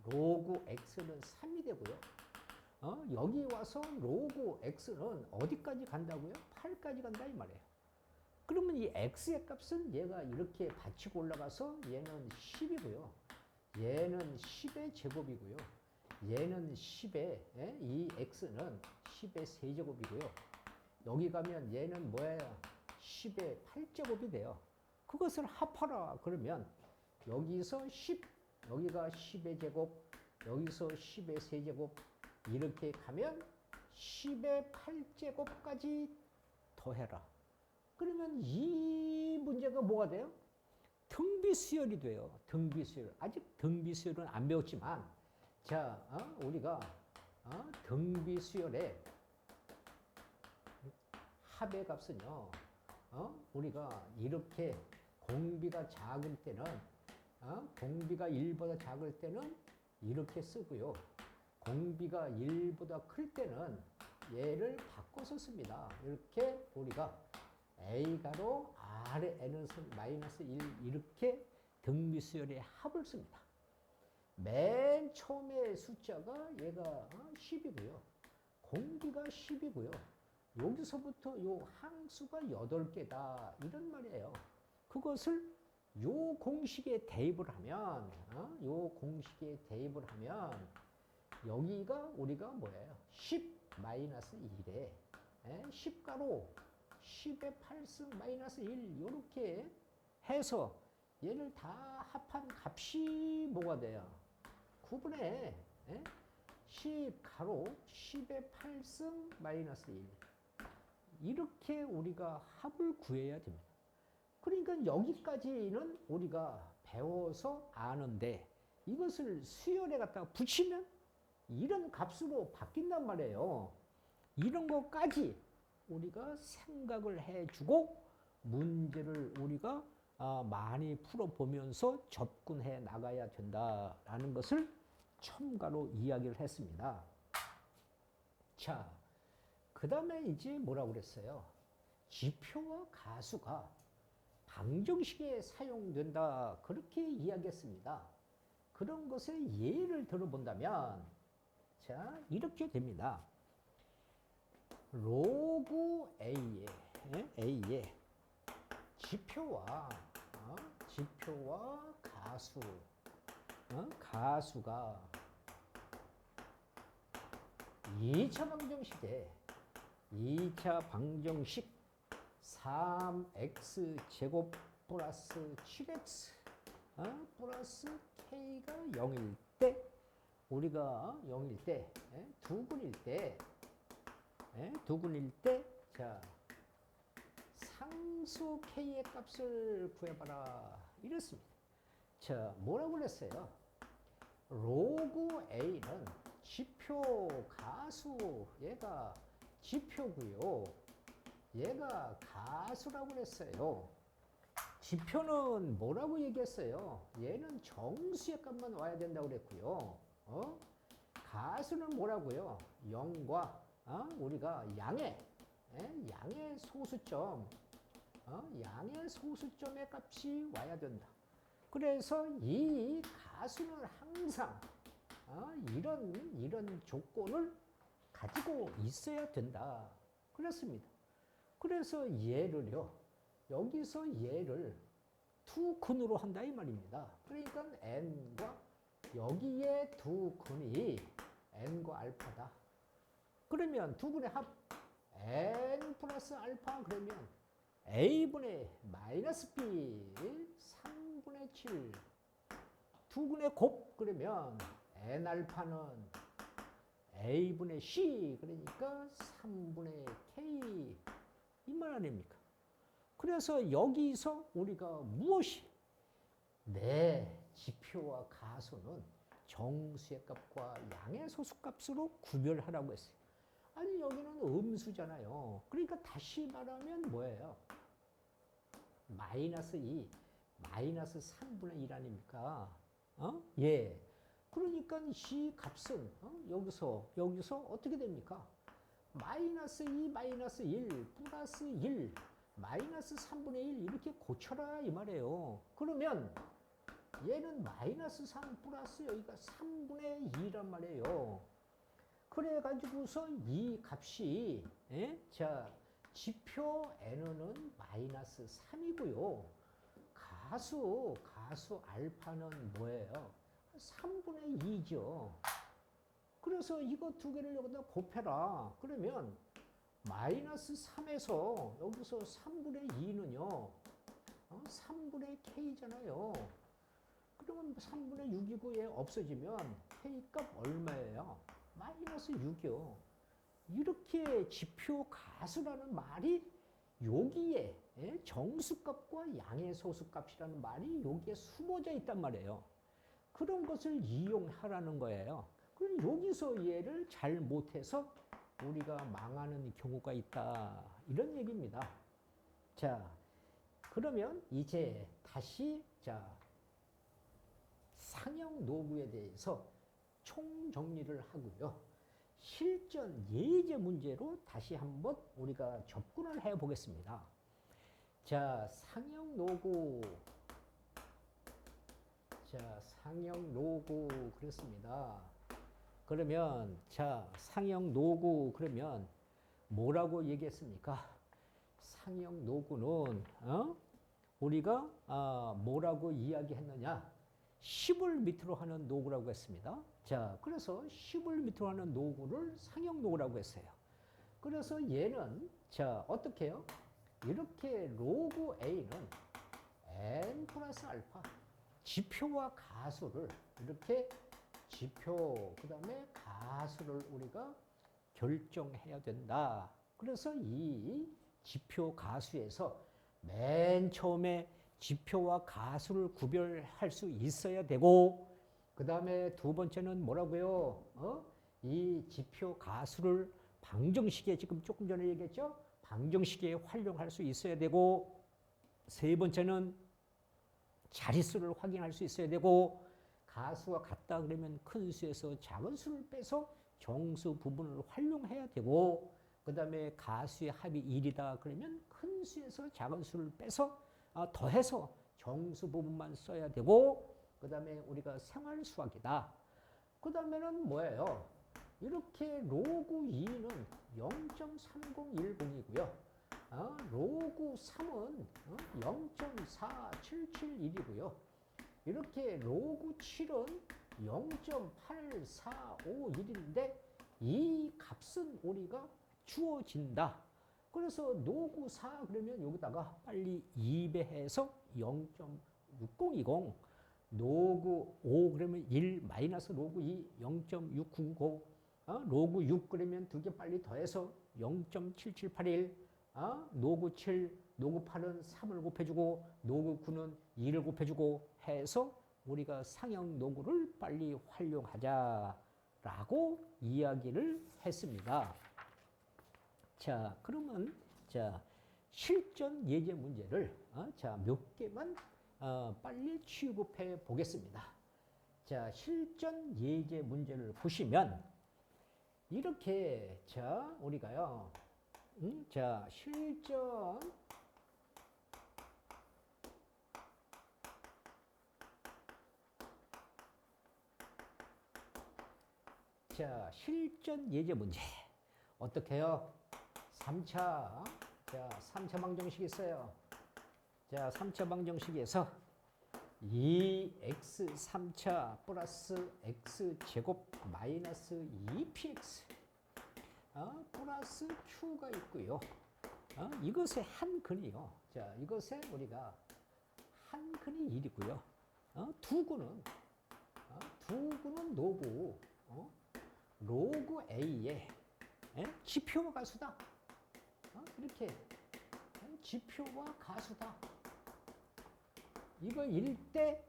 로그 x는 3이 되고요. 여기 와서 로그 x는 어디까지 간다고요? 8까지 간다 이 말이에요. 그러면 이 x의 값은 얘가 이렇게 받치고 올라가서 얘는 10이고요. 얘는 10의 제곱이고요. 얘는 10의 이 x는 10의 세제곱이고요. 여기 가면 얘는 뭐예요? 10의 8제곱이 돼요. 그것을 합하라 그러면 여기서 10, 여기가 10의 제곱, 여기서 10의 세제곱 이렇게 가면 10의 8제곱까지 더해라. 그러면 이 문제가 뭐가 돼요? 등비수열이 돼요. 등비수열. 아직 등비수열은 안 배웠지만 자, 우리가 등비수열의 합의 값은요. 우리가 이렇게 공비가 작을 때는 공비가 1보다 작을 때는 이렇게 쓰고요. 공비가 1보다 클 때는 얘를 바꿔서 씁니다. 이렇게 우리가 A가로 아래 N은 마이너스 1 이렇게 등비수열의 합을 씁니다. 맨 처음에 숫자가 얘가 10이고요. 공비가 10이고요. 여기서부터 요 항수가 8개다 이런 말이에요. 그것을 요 공식에 대입을 하면 요 공식에 대입을 하면 여기가 우리가 뭐예요? 10 마이너스 1에 10가로 10의 8승 마이너스 1 이렇게 해서 얘를 다 합한 값이 뭐가 돼요? 9분의 10 가로 10의 8승 마이너스 1 이렇게 우리가 합을 구해야 됩니다. 그러니까 여기까지는 우리가 배워서 아는데 이것을 수열에 갖다가 붙이면 이런 값으로 바뀐단 말이에요. 이런 것까지 우리가 생각을 해주고 문제를 우리가 많이 풀어보면서 접근해 나가야 된다라는 것을 첨가로 이야기를 했습니다. 자, 그 다음에 이제 뭐라고 그랬어요? 지표와 가수가 방정식에 사용된다 그렇게 이야기했습니다. 그런 것의 예를 들어본다면 자 이렇게 됩니다. 로그 A의 지표와 가수가 2차 방정식에 2차 방정식 3x 제곱 플러스 7x 플러스 k가 0일 때 우리가 0일 때 두근일 때 자 상수 k의 값을 구해봐라 이랬습니다. 자 뭐라고 그랬어요? 로그 a는 지표 가수 얘가 지표고요. 얘가 가수라고 그랬어요. 지표는 뭐라고 얘기했어요? 얘는 정수의 값만 와야 된다고 그랬고요. 가수는 뭐라고요? 0과 우리가 양의 소수점, 양의 소수점의 값이 와야 된다. 그래서 이 가수는 항상 이런 조건을 가지고 있어야 된다. 그렇습니다. 그래서 얘를요, 여기서 얘를 두 근으로 한다 이 말입니다. 그러니까 n과 여기에 두 근이 n과 알파다. 그러면 두 근의 합 n 플러스 알파 그러면 a분의 마이너스 b 3분의 7 두 근의 곱 그러면 n 알파는 a분의 c 그러니까 3분의 k 이 말 아닙니까? 그래서 여기서 우리가 무엇이 내 지표와 가수는 정수의 값과 양의 소수값으로 구별하라고 했어요. 아니 여기는 음수잖아요. 그러니까 다시 말하면 뭐예요? 마이너스 2, 마이너스 3분의 1 아닙니까? 예. 그러니까 이 값은 여기서 어떻게 됩니까? 마이너스 2, 마이너스 1, 플러스 1, 마이너스 3분의 1 이렇게 고쳐라 이 말이에요. 그러면 얘는 마이너스 3 플러스 여기가 3분의 2란 말이에요. 그래가지고서 이 값이 자 지표 n은 마이너스 3이고요. 가수 알파는 뭐예요? 3분의 2죠. 그래서 이거 두 개를 여기다 곱해라. 그러면 마이너스 3에서 여기서 3분의 2는요. 3분의 k잖아요. 그러면 3분의 6이고 얘 없어지면 k값 얼마예요? 마이너스 6이요. 이렇게 지표 가수라는 말이 여기에 정수값과 양의 소수값이라는 말이 여기에 숨어져 있단 말이에요. 그런 것을 이용하라는 거예요. 그럼 여기서 얘를 잘 못해서 우리가 망하는 경우가 있다. 이런 얘기입니다. 자, 그러면 이제 다시 상형 노구에 대해서 총정리를 하고요. 실전 예제 문제로 다시 한번 우리가 접근을 해 보겠습니다. 자, 상형 노구. 그렇습니다. 그러면 상형 노구 그러면 뭐라고 얘기했습니까? 상형 노구는 우리가 뭐라고 이야기했느냐? 10을 밑으로 하는 노구라고 했습니다. 자, 그래서 10을 밑으로 하는 노구를 상형 노구라고 했어요. 그래서 얘는 어떻게 해요? 이렇게 로그 a는 n 플러스 알파 지표와 가수를 이렇게 지표 그 다음에 가수를 우리가 결정해야 된다. 그래서 이 지표 가수에서 맨 처음에 지표와 가수를 구별할 수 있어야 되고, 그 다음에 두 번째는 뭐라고요? 이 지표 가수를 방정식에 지금 조금 전에 얘기했죠? 방정식에 활용할 수 있어야 되고, 세 번째는 자릿수를 확인할 수 있어야 되고, 가수가 같다 그러면 큰 수에서 작은 수를 빼서 정수 부분을 활용해야 되고, 그 다음에 가수의 합이 1이다 그러면 큰 수에서 작은 수를 빼서 더해서 정수 부분만 써야 되고, 그 다음에 우리가 생활수학이다. 그 다음에는 뭐예요? 이렇게 로그 2는 0.3010이고요. 로그 3은 0.4771이고요. 이렇게 로그 7은 0.8451인데 이 값은 우리가 주어진다. 그래서 로그 4 그러면 여기다가 빨리 2배해서 0.6020, 로그 5 그러면 1 마이너스 로그 2 0.6995, 로그 6 그러면 두 개 빨리 더해서 0.7781, 로그 7, 로그 8은 3을 곱해주고 로그 9는 2를 곱해주고 해서 우리가 상형 로그를 빨리 활용하자라고 이야기를 했습니다. 자, 그러면 자 실전 예제 문제를 몇 개만 빨리 취급해 보겠습니다. 자, 실전 예제 문제를 보시면 이렇게 우리가요. 자, 실전 예제 문제 어떻게 해요? 3차 3차 방정식 있어요. 자, 3차 방정식에서 2x 3차 플러스 x제곱 마이너스 2px 플러스 q가 있고요. 이것의 한 근이요. 자, 이것의 우리가 한 근이 1이고요. 두 근은 로그 a의 지표와 가수다. 이렇게 지표와 가수다. 이거 일 때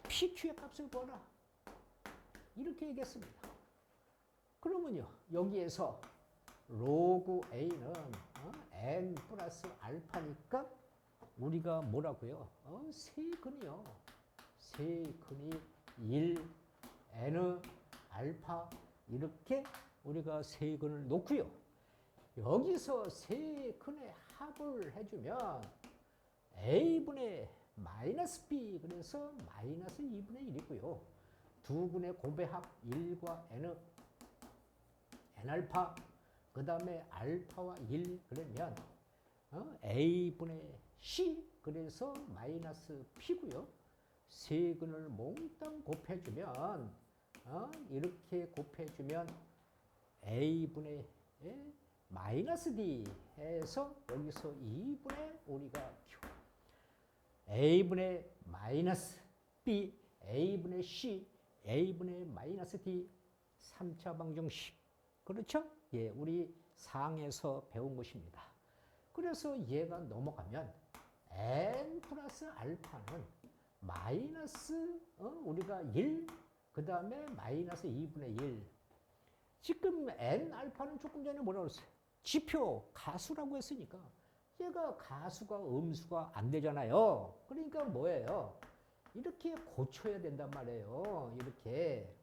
PQ의 값을 구하라. 이렇게 얘기했습니다. 그러면요, 여기에서 로그 A는 n 플러스 알파니까 우리가 뭐라고요? 세근이요. 세근이 1, n, 알파 이렇게 우리가 세근을 놓고요. 여기서 세근의 합을 해주면 a분의 마이너스 b 그래서 마이너스 2분의 1이고요. 두 근의 곱의 합 1과 n 알파 그 다음에 알파와 1 그러면 a분의 c 그래서 마이너스 p고요. 세 근을 몽땅 곱해주면 이렇게 곱해주면 a분의 마이너스 d 해서 여기서 2분의 우리가 q a분의 마이너스 b a분의 c a분의 마이너스 d 3차 방정식 그렇죠? 예, 우리 상에서 배운 것입니다. 그래서 얘가 넘어가면 n 플러스 알파는 마이너스 우리가 1 그 다음에 마이너스 2분의 1 지금 n 알파는 조금 전에 뭐라고 했어요? 지표 가수라고 했으니까 얘가 가수가 음수가 안 되잖아요. 그러니까 뭐예요? 이렇게 고쳐야 된단 말이에요. 이렇게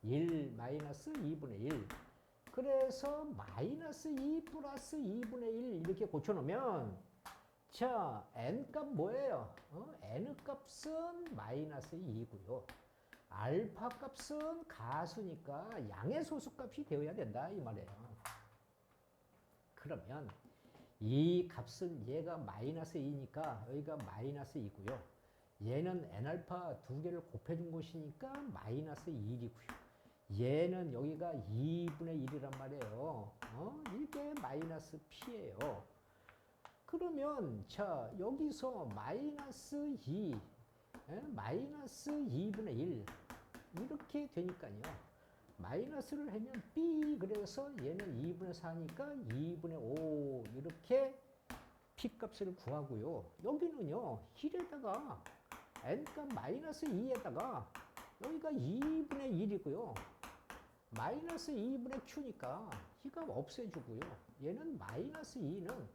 1 마이너스 2분의 1 그래서 마이너스 2 플러스 2분의 1 이렇게 고쳐놓으면 자 n값 뭐예요? n값은 마이너스 2고요. 알파 값은 가수니까 양의 소수값이 되어야 된다 이 말이에요. 그러면 이 값은 얘가 마이너스 2니까 여기가 마이너스 2고요. 얘는 n알파 두 개를 곱해준 것이니까 마이너스 1이고요. 얘는 여기가 2분의 1이란 말이에요. 이게 마이너스 p예요. 그러면 자 여기서 마이너스 2 마이너스 2분의 1 이렇게 되니까요. 마이너스를 하면 b 그래서 얘는 2분의 4니까 2분의 5 이렇게 B값을 구하고요. 여기는요. 1에다가 N값 마이너스 2에다가 여기가 2분의 1이고요. 마이너스 2분의 Q니까 이 값 없애주고요. 얘는 마이너스 2는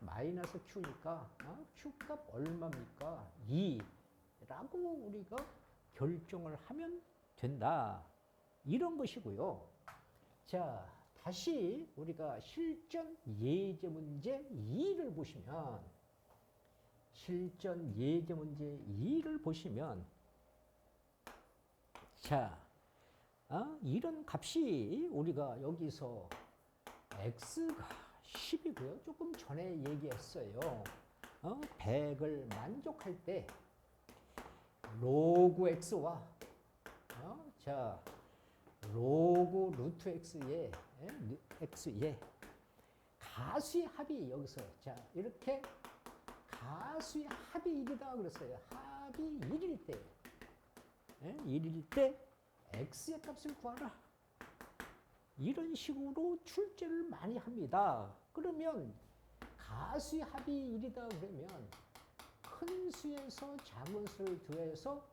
마이너스 Q니까 Q값 얼마입니까? 2라고 우리가 결정을 하면 된다. 이런 것이고요. 자, 다시 우리가 실전 예제 문제 2를 보시면 실전 예제 문제 2를 보시면 자, 이런 값이 우리가 여기서 x가 10이고요. 조금 전에 얘기했어요. 100을 만족할 때 로그 x와 자 로그 루트 x의 가수의 합이 여기서 자 이렇게 가수의 합이 1이다 그랬어요. 합이 1일 때 1일 때 x의 값을 구하라. 이런 식으로 출제를 많이 합니다. 그러면 가수의 합이 1이다 그러면 큰 수에서 작은 수를 더해서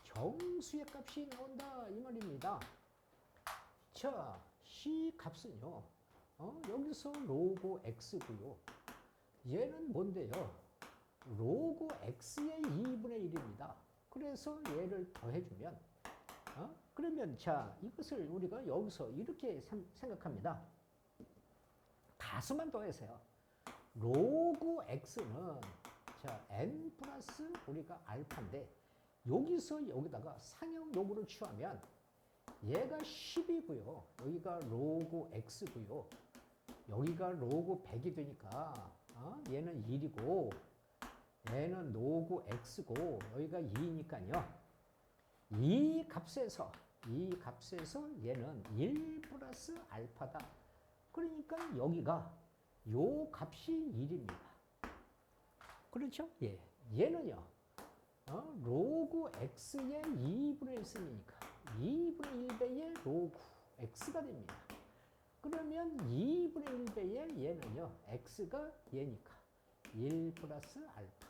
정수의 값이 나온다 이 말입니다. 자, C 값은요. 여기서 로그 x고요. 얘는 뭔데요? 로그 x의 2분의 1입니다. 그래서 얘를 더해주면 그러면 자 이것을 우리가 여기서 이렇게 생각합니다. 가수만 더해서요. 로그 x는 자 n 플러스 우리가 알파인데 여기서 여기다가 상형 로그를 취하면 얘가 10이고요. 여기가 로그 x고요. 여기가 로그 100이 되니까 얘는 1이고 얘는 로그 x고 여기가 2니까요. 이 값에서 얘는 1 플러스 알파다. 그러니까 여기가 요 값이 1입니다. 그렇죠? 예. 얘는요. 로그 x의 2분의 1승이니까 2분의 1배의 로그 x가 됩니다. 그러면 2분의 1배의 얘는요. x가 얘니까 1 플러스 알파.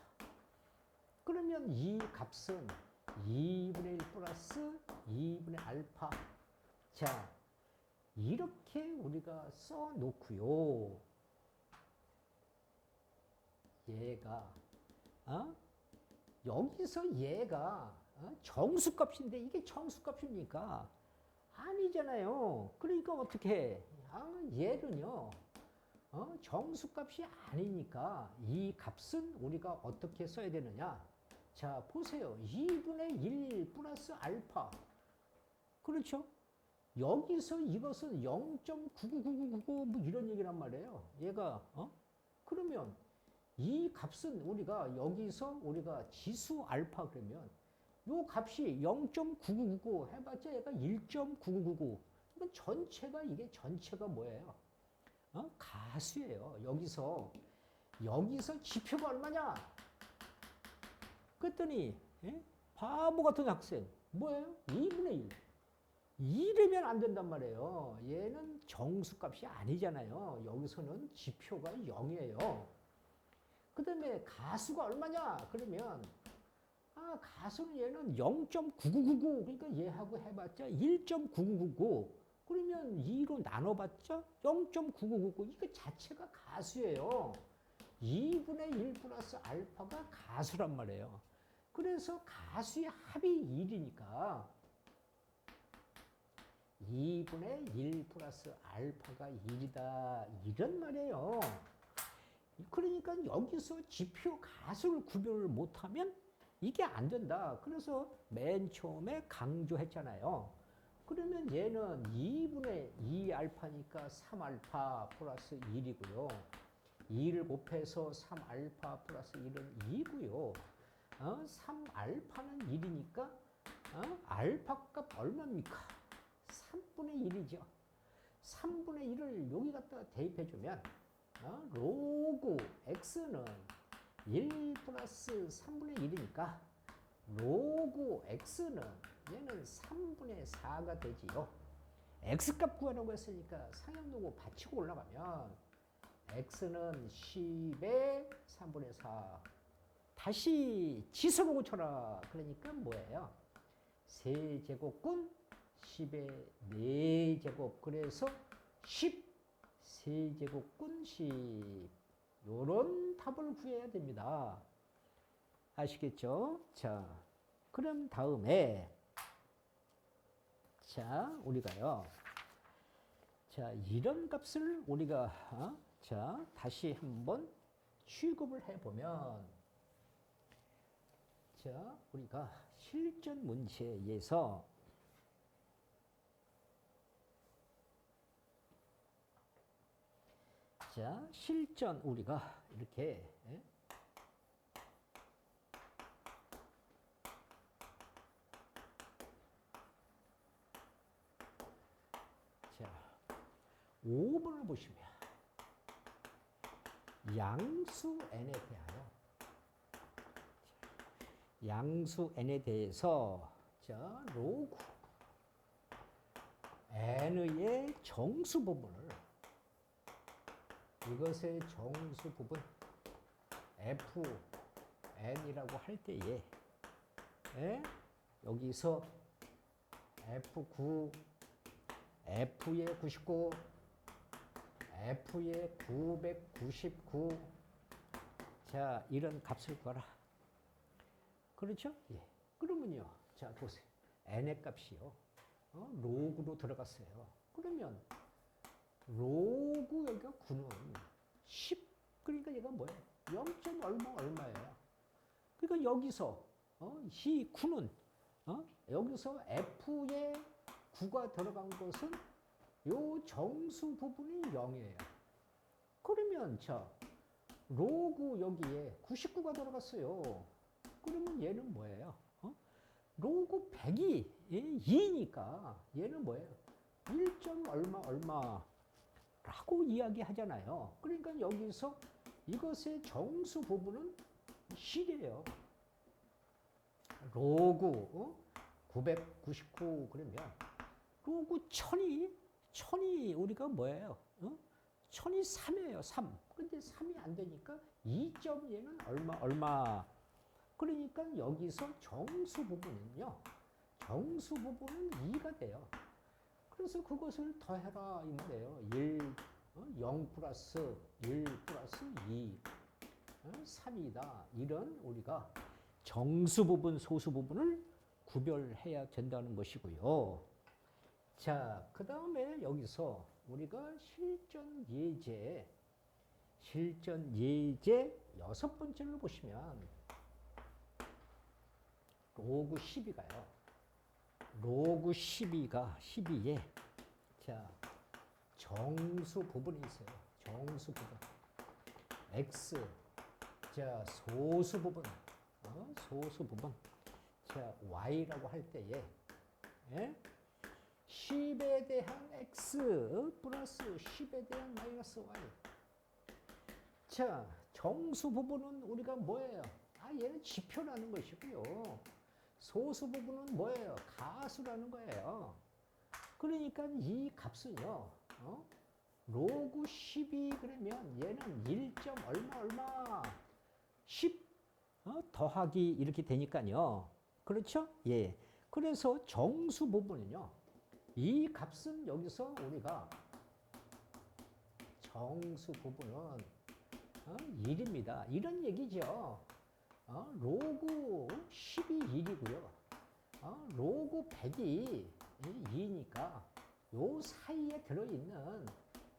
그러면 이 값은 2분의 1 플러스 2분의 알파. 자, 이렇게 우리가 써놓고요. 얘가 여기서 얘가 정수값인데 이게 정수값입니까? 아니잖아요. 그러니까 어떻게 얘는요. 정수값이 아니니까 이 값은 우리가 어떻게 써야 되느냐? 자, 보세요. 2분의 1 플러스 알파. 그렇죠? 여기서 이것은 0.99999 뭐 이런 얘기란 말이에요. 얘가 그러면 이 값은 우리가 여기서 우리가 지수 알파 그러면 요 값이 0.9999 해봤자 얘가 1.9999. 이건 전체가 이게 전체가 뭐예요? 가수예요. 여기서 지표가 얼마냐? 그랬더니 바보 같은 학생 뭐예요? 2분의 1. 2라면 안 된단 말이에요. 얘는 정수값이 아니잖아요. 여기서는 지표가 0이에요. 그 다음에 가수가 얼마냐? 그러면 가수는 얘는 0.9999 그러니까 얘하고 해봤자 1.9999 그러면 2로 나눠봤자 0.9999 이거 자체가 가수예요. 2분의 1 플러스 알파가 가수란 말이에요. 그래서 가수의 합이 1이니까 2분의 1 플러스 알파가 1이다 이런 말이에요. 그러니까 여기서 지표 가수를 구별을 못하면 이게 안 된다. 그래서 맨 처음에 강조했잖아요. 그러면 얘는 2분의 2 알파니까 3알파 플러스 1이고요. 2를 곱해서 3알파 플러스 1은 2고요. 3알파는 1이니까 알파 값 얼마입니까? 3분의 1이죠. 3분의 1을 여기 갖다가 대입해주면 로그 x는 1 플러스 3분의 1이니까 로그 x는 얘는 3분의 4가 되지요. x값 구하라고 했으니까 상형로고 받치고 올라가면 x는 10의 3분의 4. 다시 지수로 고쳐라. 그러니까 뭐예요? 세제곱분 10의 4제곱. 그래서 10 세제곱분 10. 요런 답을 구해야 됩니다. 아시겠죠? 자, 그럼 다음에 자, 우리가요. 자, 이런 값을 우리가 자, 다시 한번 취급을 해 보면 자, 우리가 실전 문제에서 자, 실전 우리가 이렇게 자, 5번을 보시면 양수 n에 대하여 양수 n에 대해서 자, 로그 n의 정수 부분을 이것의 정수 부분 fn이라고 할 때에 여기서 f9 f의 99 f의 999 자, 이런 값을 구하라. 그렇죠? 예. 그러면요. 자, 보세요. n의 값이요. 로그로 들어갔어요. 그러면 로그 여기가 9는 10. 그러니까 얘가 뭐예요? 0. 얼마예요? 그러니까 여기서 이 9는 여기서 f의 9가 들어간 것은 요 정수 부분이 0이에요. 그러면 자, 로그 여기에 99가 들어갔어요. 그러면 얘는 뭐예요? 로그 100이 2니까 얘는 뭐예요? 1. 얼마라고 이야기하잖아요. 그러니까 여기서 이것의 정수 부분은 실이에요. 로그 999 그러면 로그 1000이 우리가 뭐예요? 1000이 3이에요. 3. 근데 3이 안 되니까 2.얘는 얼마. 그러니까 여기서 정수 부분은요. 정수 부분은 2가 돼요. 그래서 그것을 더해라 이 말이에요. 0 플러스 1 플러스 2 3이다. 이런 우리가 정수 부분, 소수 부분을 구별해야 된다는 것이고요. 자, 그 다음에 여기서 우리가 실전 예제 6번째를 보시면 로그 12가요. 로그 12에 자, 정수 부분이 있어요. 정수 부분. x 자, 소수 부분. 소수 부분. 자, y라고 할 때에 10에 대한 x 플러스 10에 대한 마이너스 y. 자, 정수 부분은 우리가 뭐예요? 얘는 지표라는 것이고요. 소수 부분은 뭐예요? 가수라는 거예요. 그러니까 이 값은요. 로그 12 그러면 얘는 1. 얼마 10 더하기 이렇게 되니까요. 그렇죠? 예. 그래서 정수 부분은요. 이 값은 여기서 우리가 정수 부분은 1입니다. 이런 얘기죠. 로그 10이 1이고요. 로그 100이 2니까 요 사이에 들어있는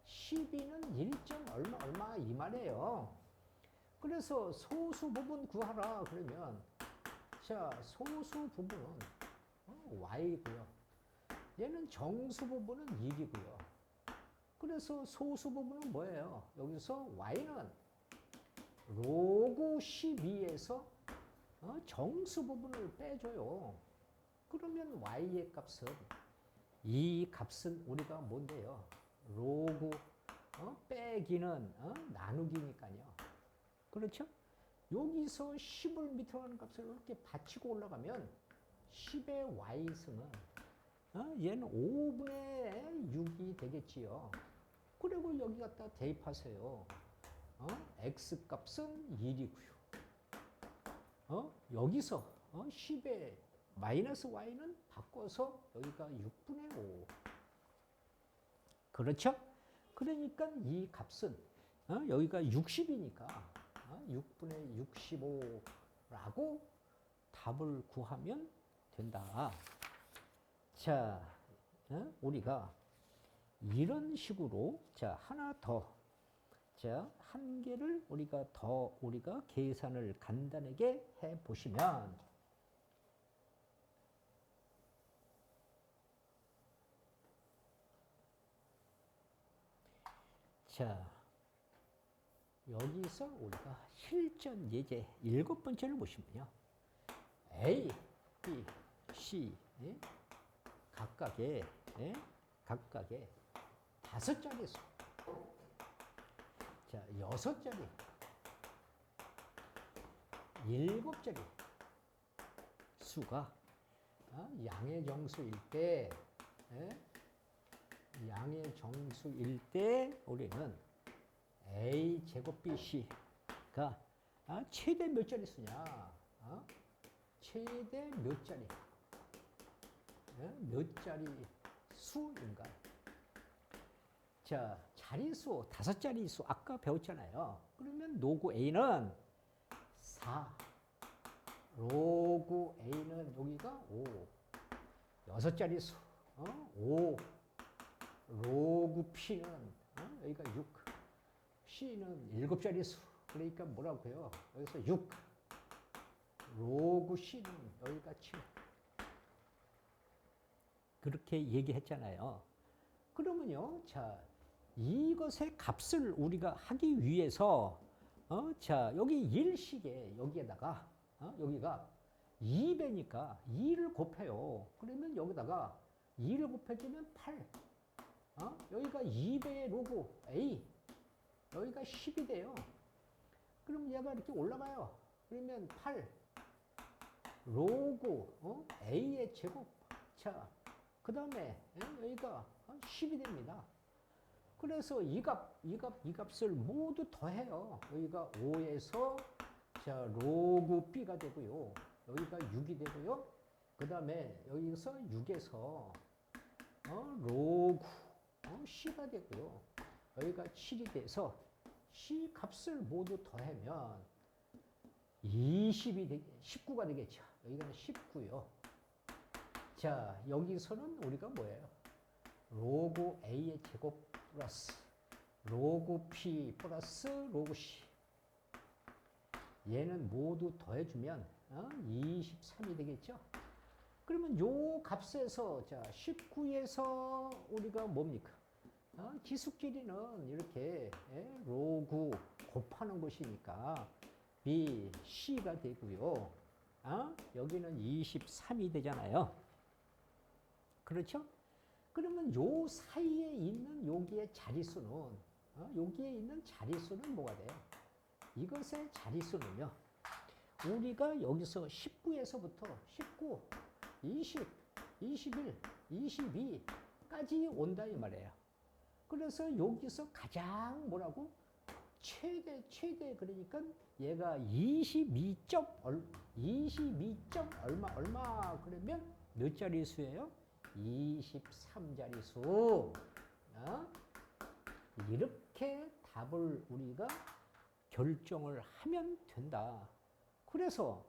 12는 1. 얼마 이 말이에요. 그래서 소수 부분 구하라 그러면 자, 소수 부분은 y고요. 얘는 정수 부분은 1이고요. 그래서 소수 부분은 뭐예요? 여기서 y는 로그 12에서 정수 부분을 빼줘요. 그러면 y의 값은 이 값은 우리가 뭔데요? 로그 빼기는 나누기니까요. 그렇죠? 여기서 10을 밑으로 하는 값을 이렇게 받치고 올라가면 10의 y승은 얘는 5분의 6이 되겠지요. 그리고 여기 갖다 대입하세요. x 값은 1이고요. 여기서 10에 마이너스 y는 바꿔서 여기가 6분의 5. 그렇죠? 그러니까 이 값은 여기가 60이니까 6분의 65라고 답을 구하면 된다. 자, 우리가 이런 식으로 자 하나 더, 자 한 개를 우리가 계산을 간단하게 해 보시면, 자 여기서 우리가 실전 예제 7번째를 보시면요, A, B, C 각각의 5자리 수, 자 6자리, 7자리 수가 양의 정수일 때, 우리는 A 제곱 BC가 최대 몇 자리 수냐? 최대 몇 자리? 몇 자리 수인가? 자, 자리수, 5자리수 아까 배웠잖아요. 그러면 로그 A는 4, 로그 A는 여기가 5, 6자리수, 5, 로그 P는 여기가 6, C는 7자리수, 그러니까 뭐라고요? 여기서 6, 로그 C는 여기가 7. 그렇게 얘기했잖아요. 그러면요, 자, 이것의 값을 우리가 하기 위해서, 자, 여기 일식에 여기에다가, 여기가 2배니까 2를 곱해요. 그러면 여기다가 2를 곱해주면 8. 여기가 2배의 로그 A, 여기가 10이 돼요. 그럼 얘가 이렇게 올라가요. 그러면 8 로그 A의 제곱. 자, 그 다음에 여기가 10이 됩니다. 그래서 이 값을 모두 더해요. 여기가 5에서 자 로그 B가 되고요. 여기가 6이 되고요. 그 다음에 여기서 6에서 로그 C가 되고요. 여기가 7이 돼서 C 값을 모두 더하면 19가 되겠죠. 여기가 19요. 자, 여기서는 우리가 뭐예요? 로그 A의 제곱 플러스 로그 P 플러스 로그 C. 얘는 모두 더해주면 23이 되겠죠? 그러면 요 값에서 자 19에서 우리가 뭡니까? 지수끼리는 이렇게 로그 곱하는 것이니까 B, C가 되고요. 여기는 23이 되잖아요. 그렇죠? 그러면 요 사이에 있는 여기의 자리수는, 여기에 있는 자리수는 뭐가 돼요? 이것의 자리수는요, 우리가 여기서 19에서부터 19, 20, 21, 22까지 온다 이 말이에요. 그래서 여기서 가장 뭐라고? 최대 그러니까 얘가 22 얼마 그러면 몇 자리 수예요? 23자리 수. 이렇게 답을 우리가 결정을 하면 된다. 그래서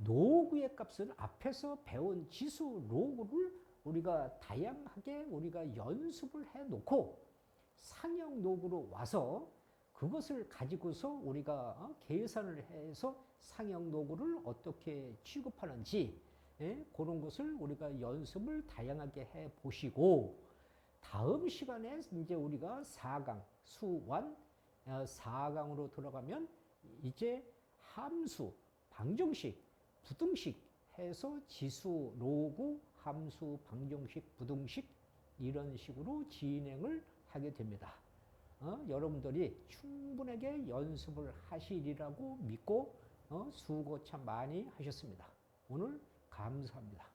로그의 값은 앞에서 배운 지수 로그를 우리가 다양하게 우리가 연습을 해 놓고 상형 로그로 와서 그것을 가지고서 우리가 계산을 해서 상형 로그를 어떻게 취급하는지, 그런 것을 우리가 연습을 다양하게 해 보시고, 다음 시간에 이제 우리가 4강 수완 4강으로 들어가면 이제 함수, 방정식, 부등식 해서 지수, 로그, 함수, 방정식, 부등식 이런 식으로 진행을 하게 됩니다. 여러분들이 충분하게 연습을 하시리라고 믿고 수고 참 많이 하셨습니다. 오늘 감사합니다.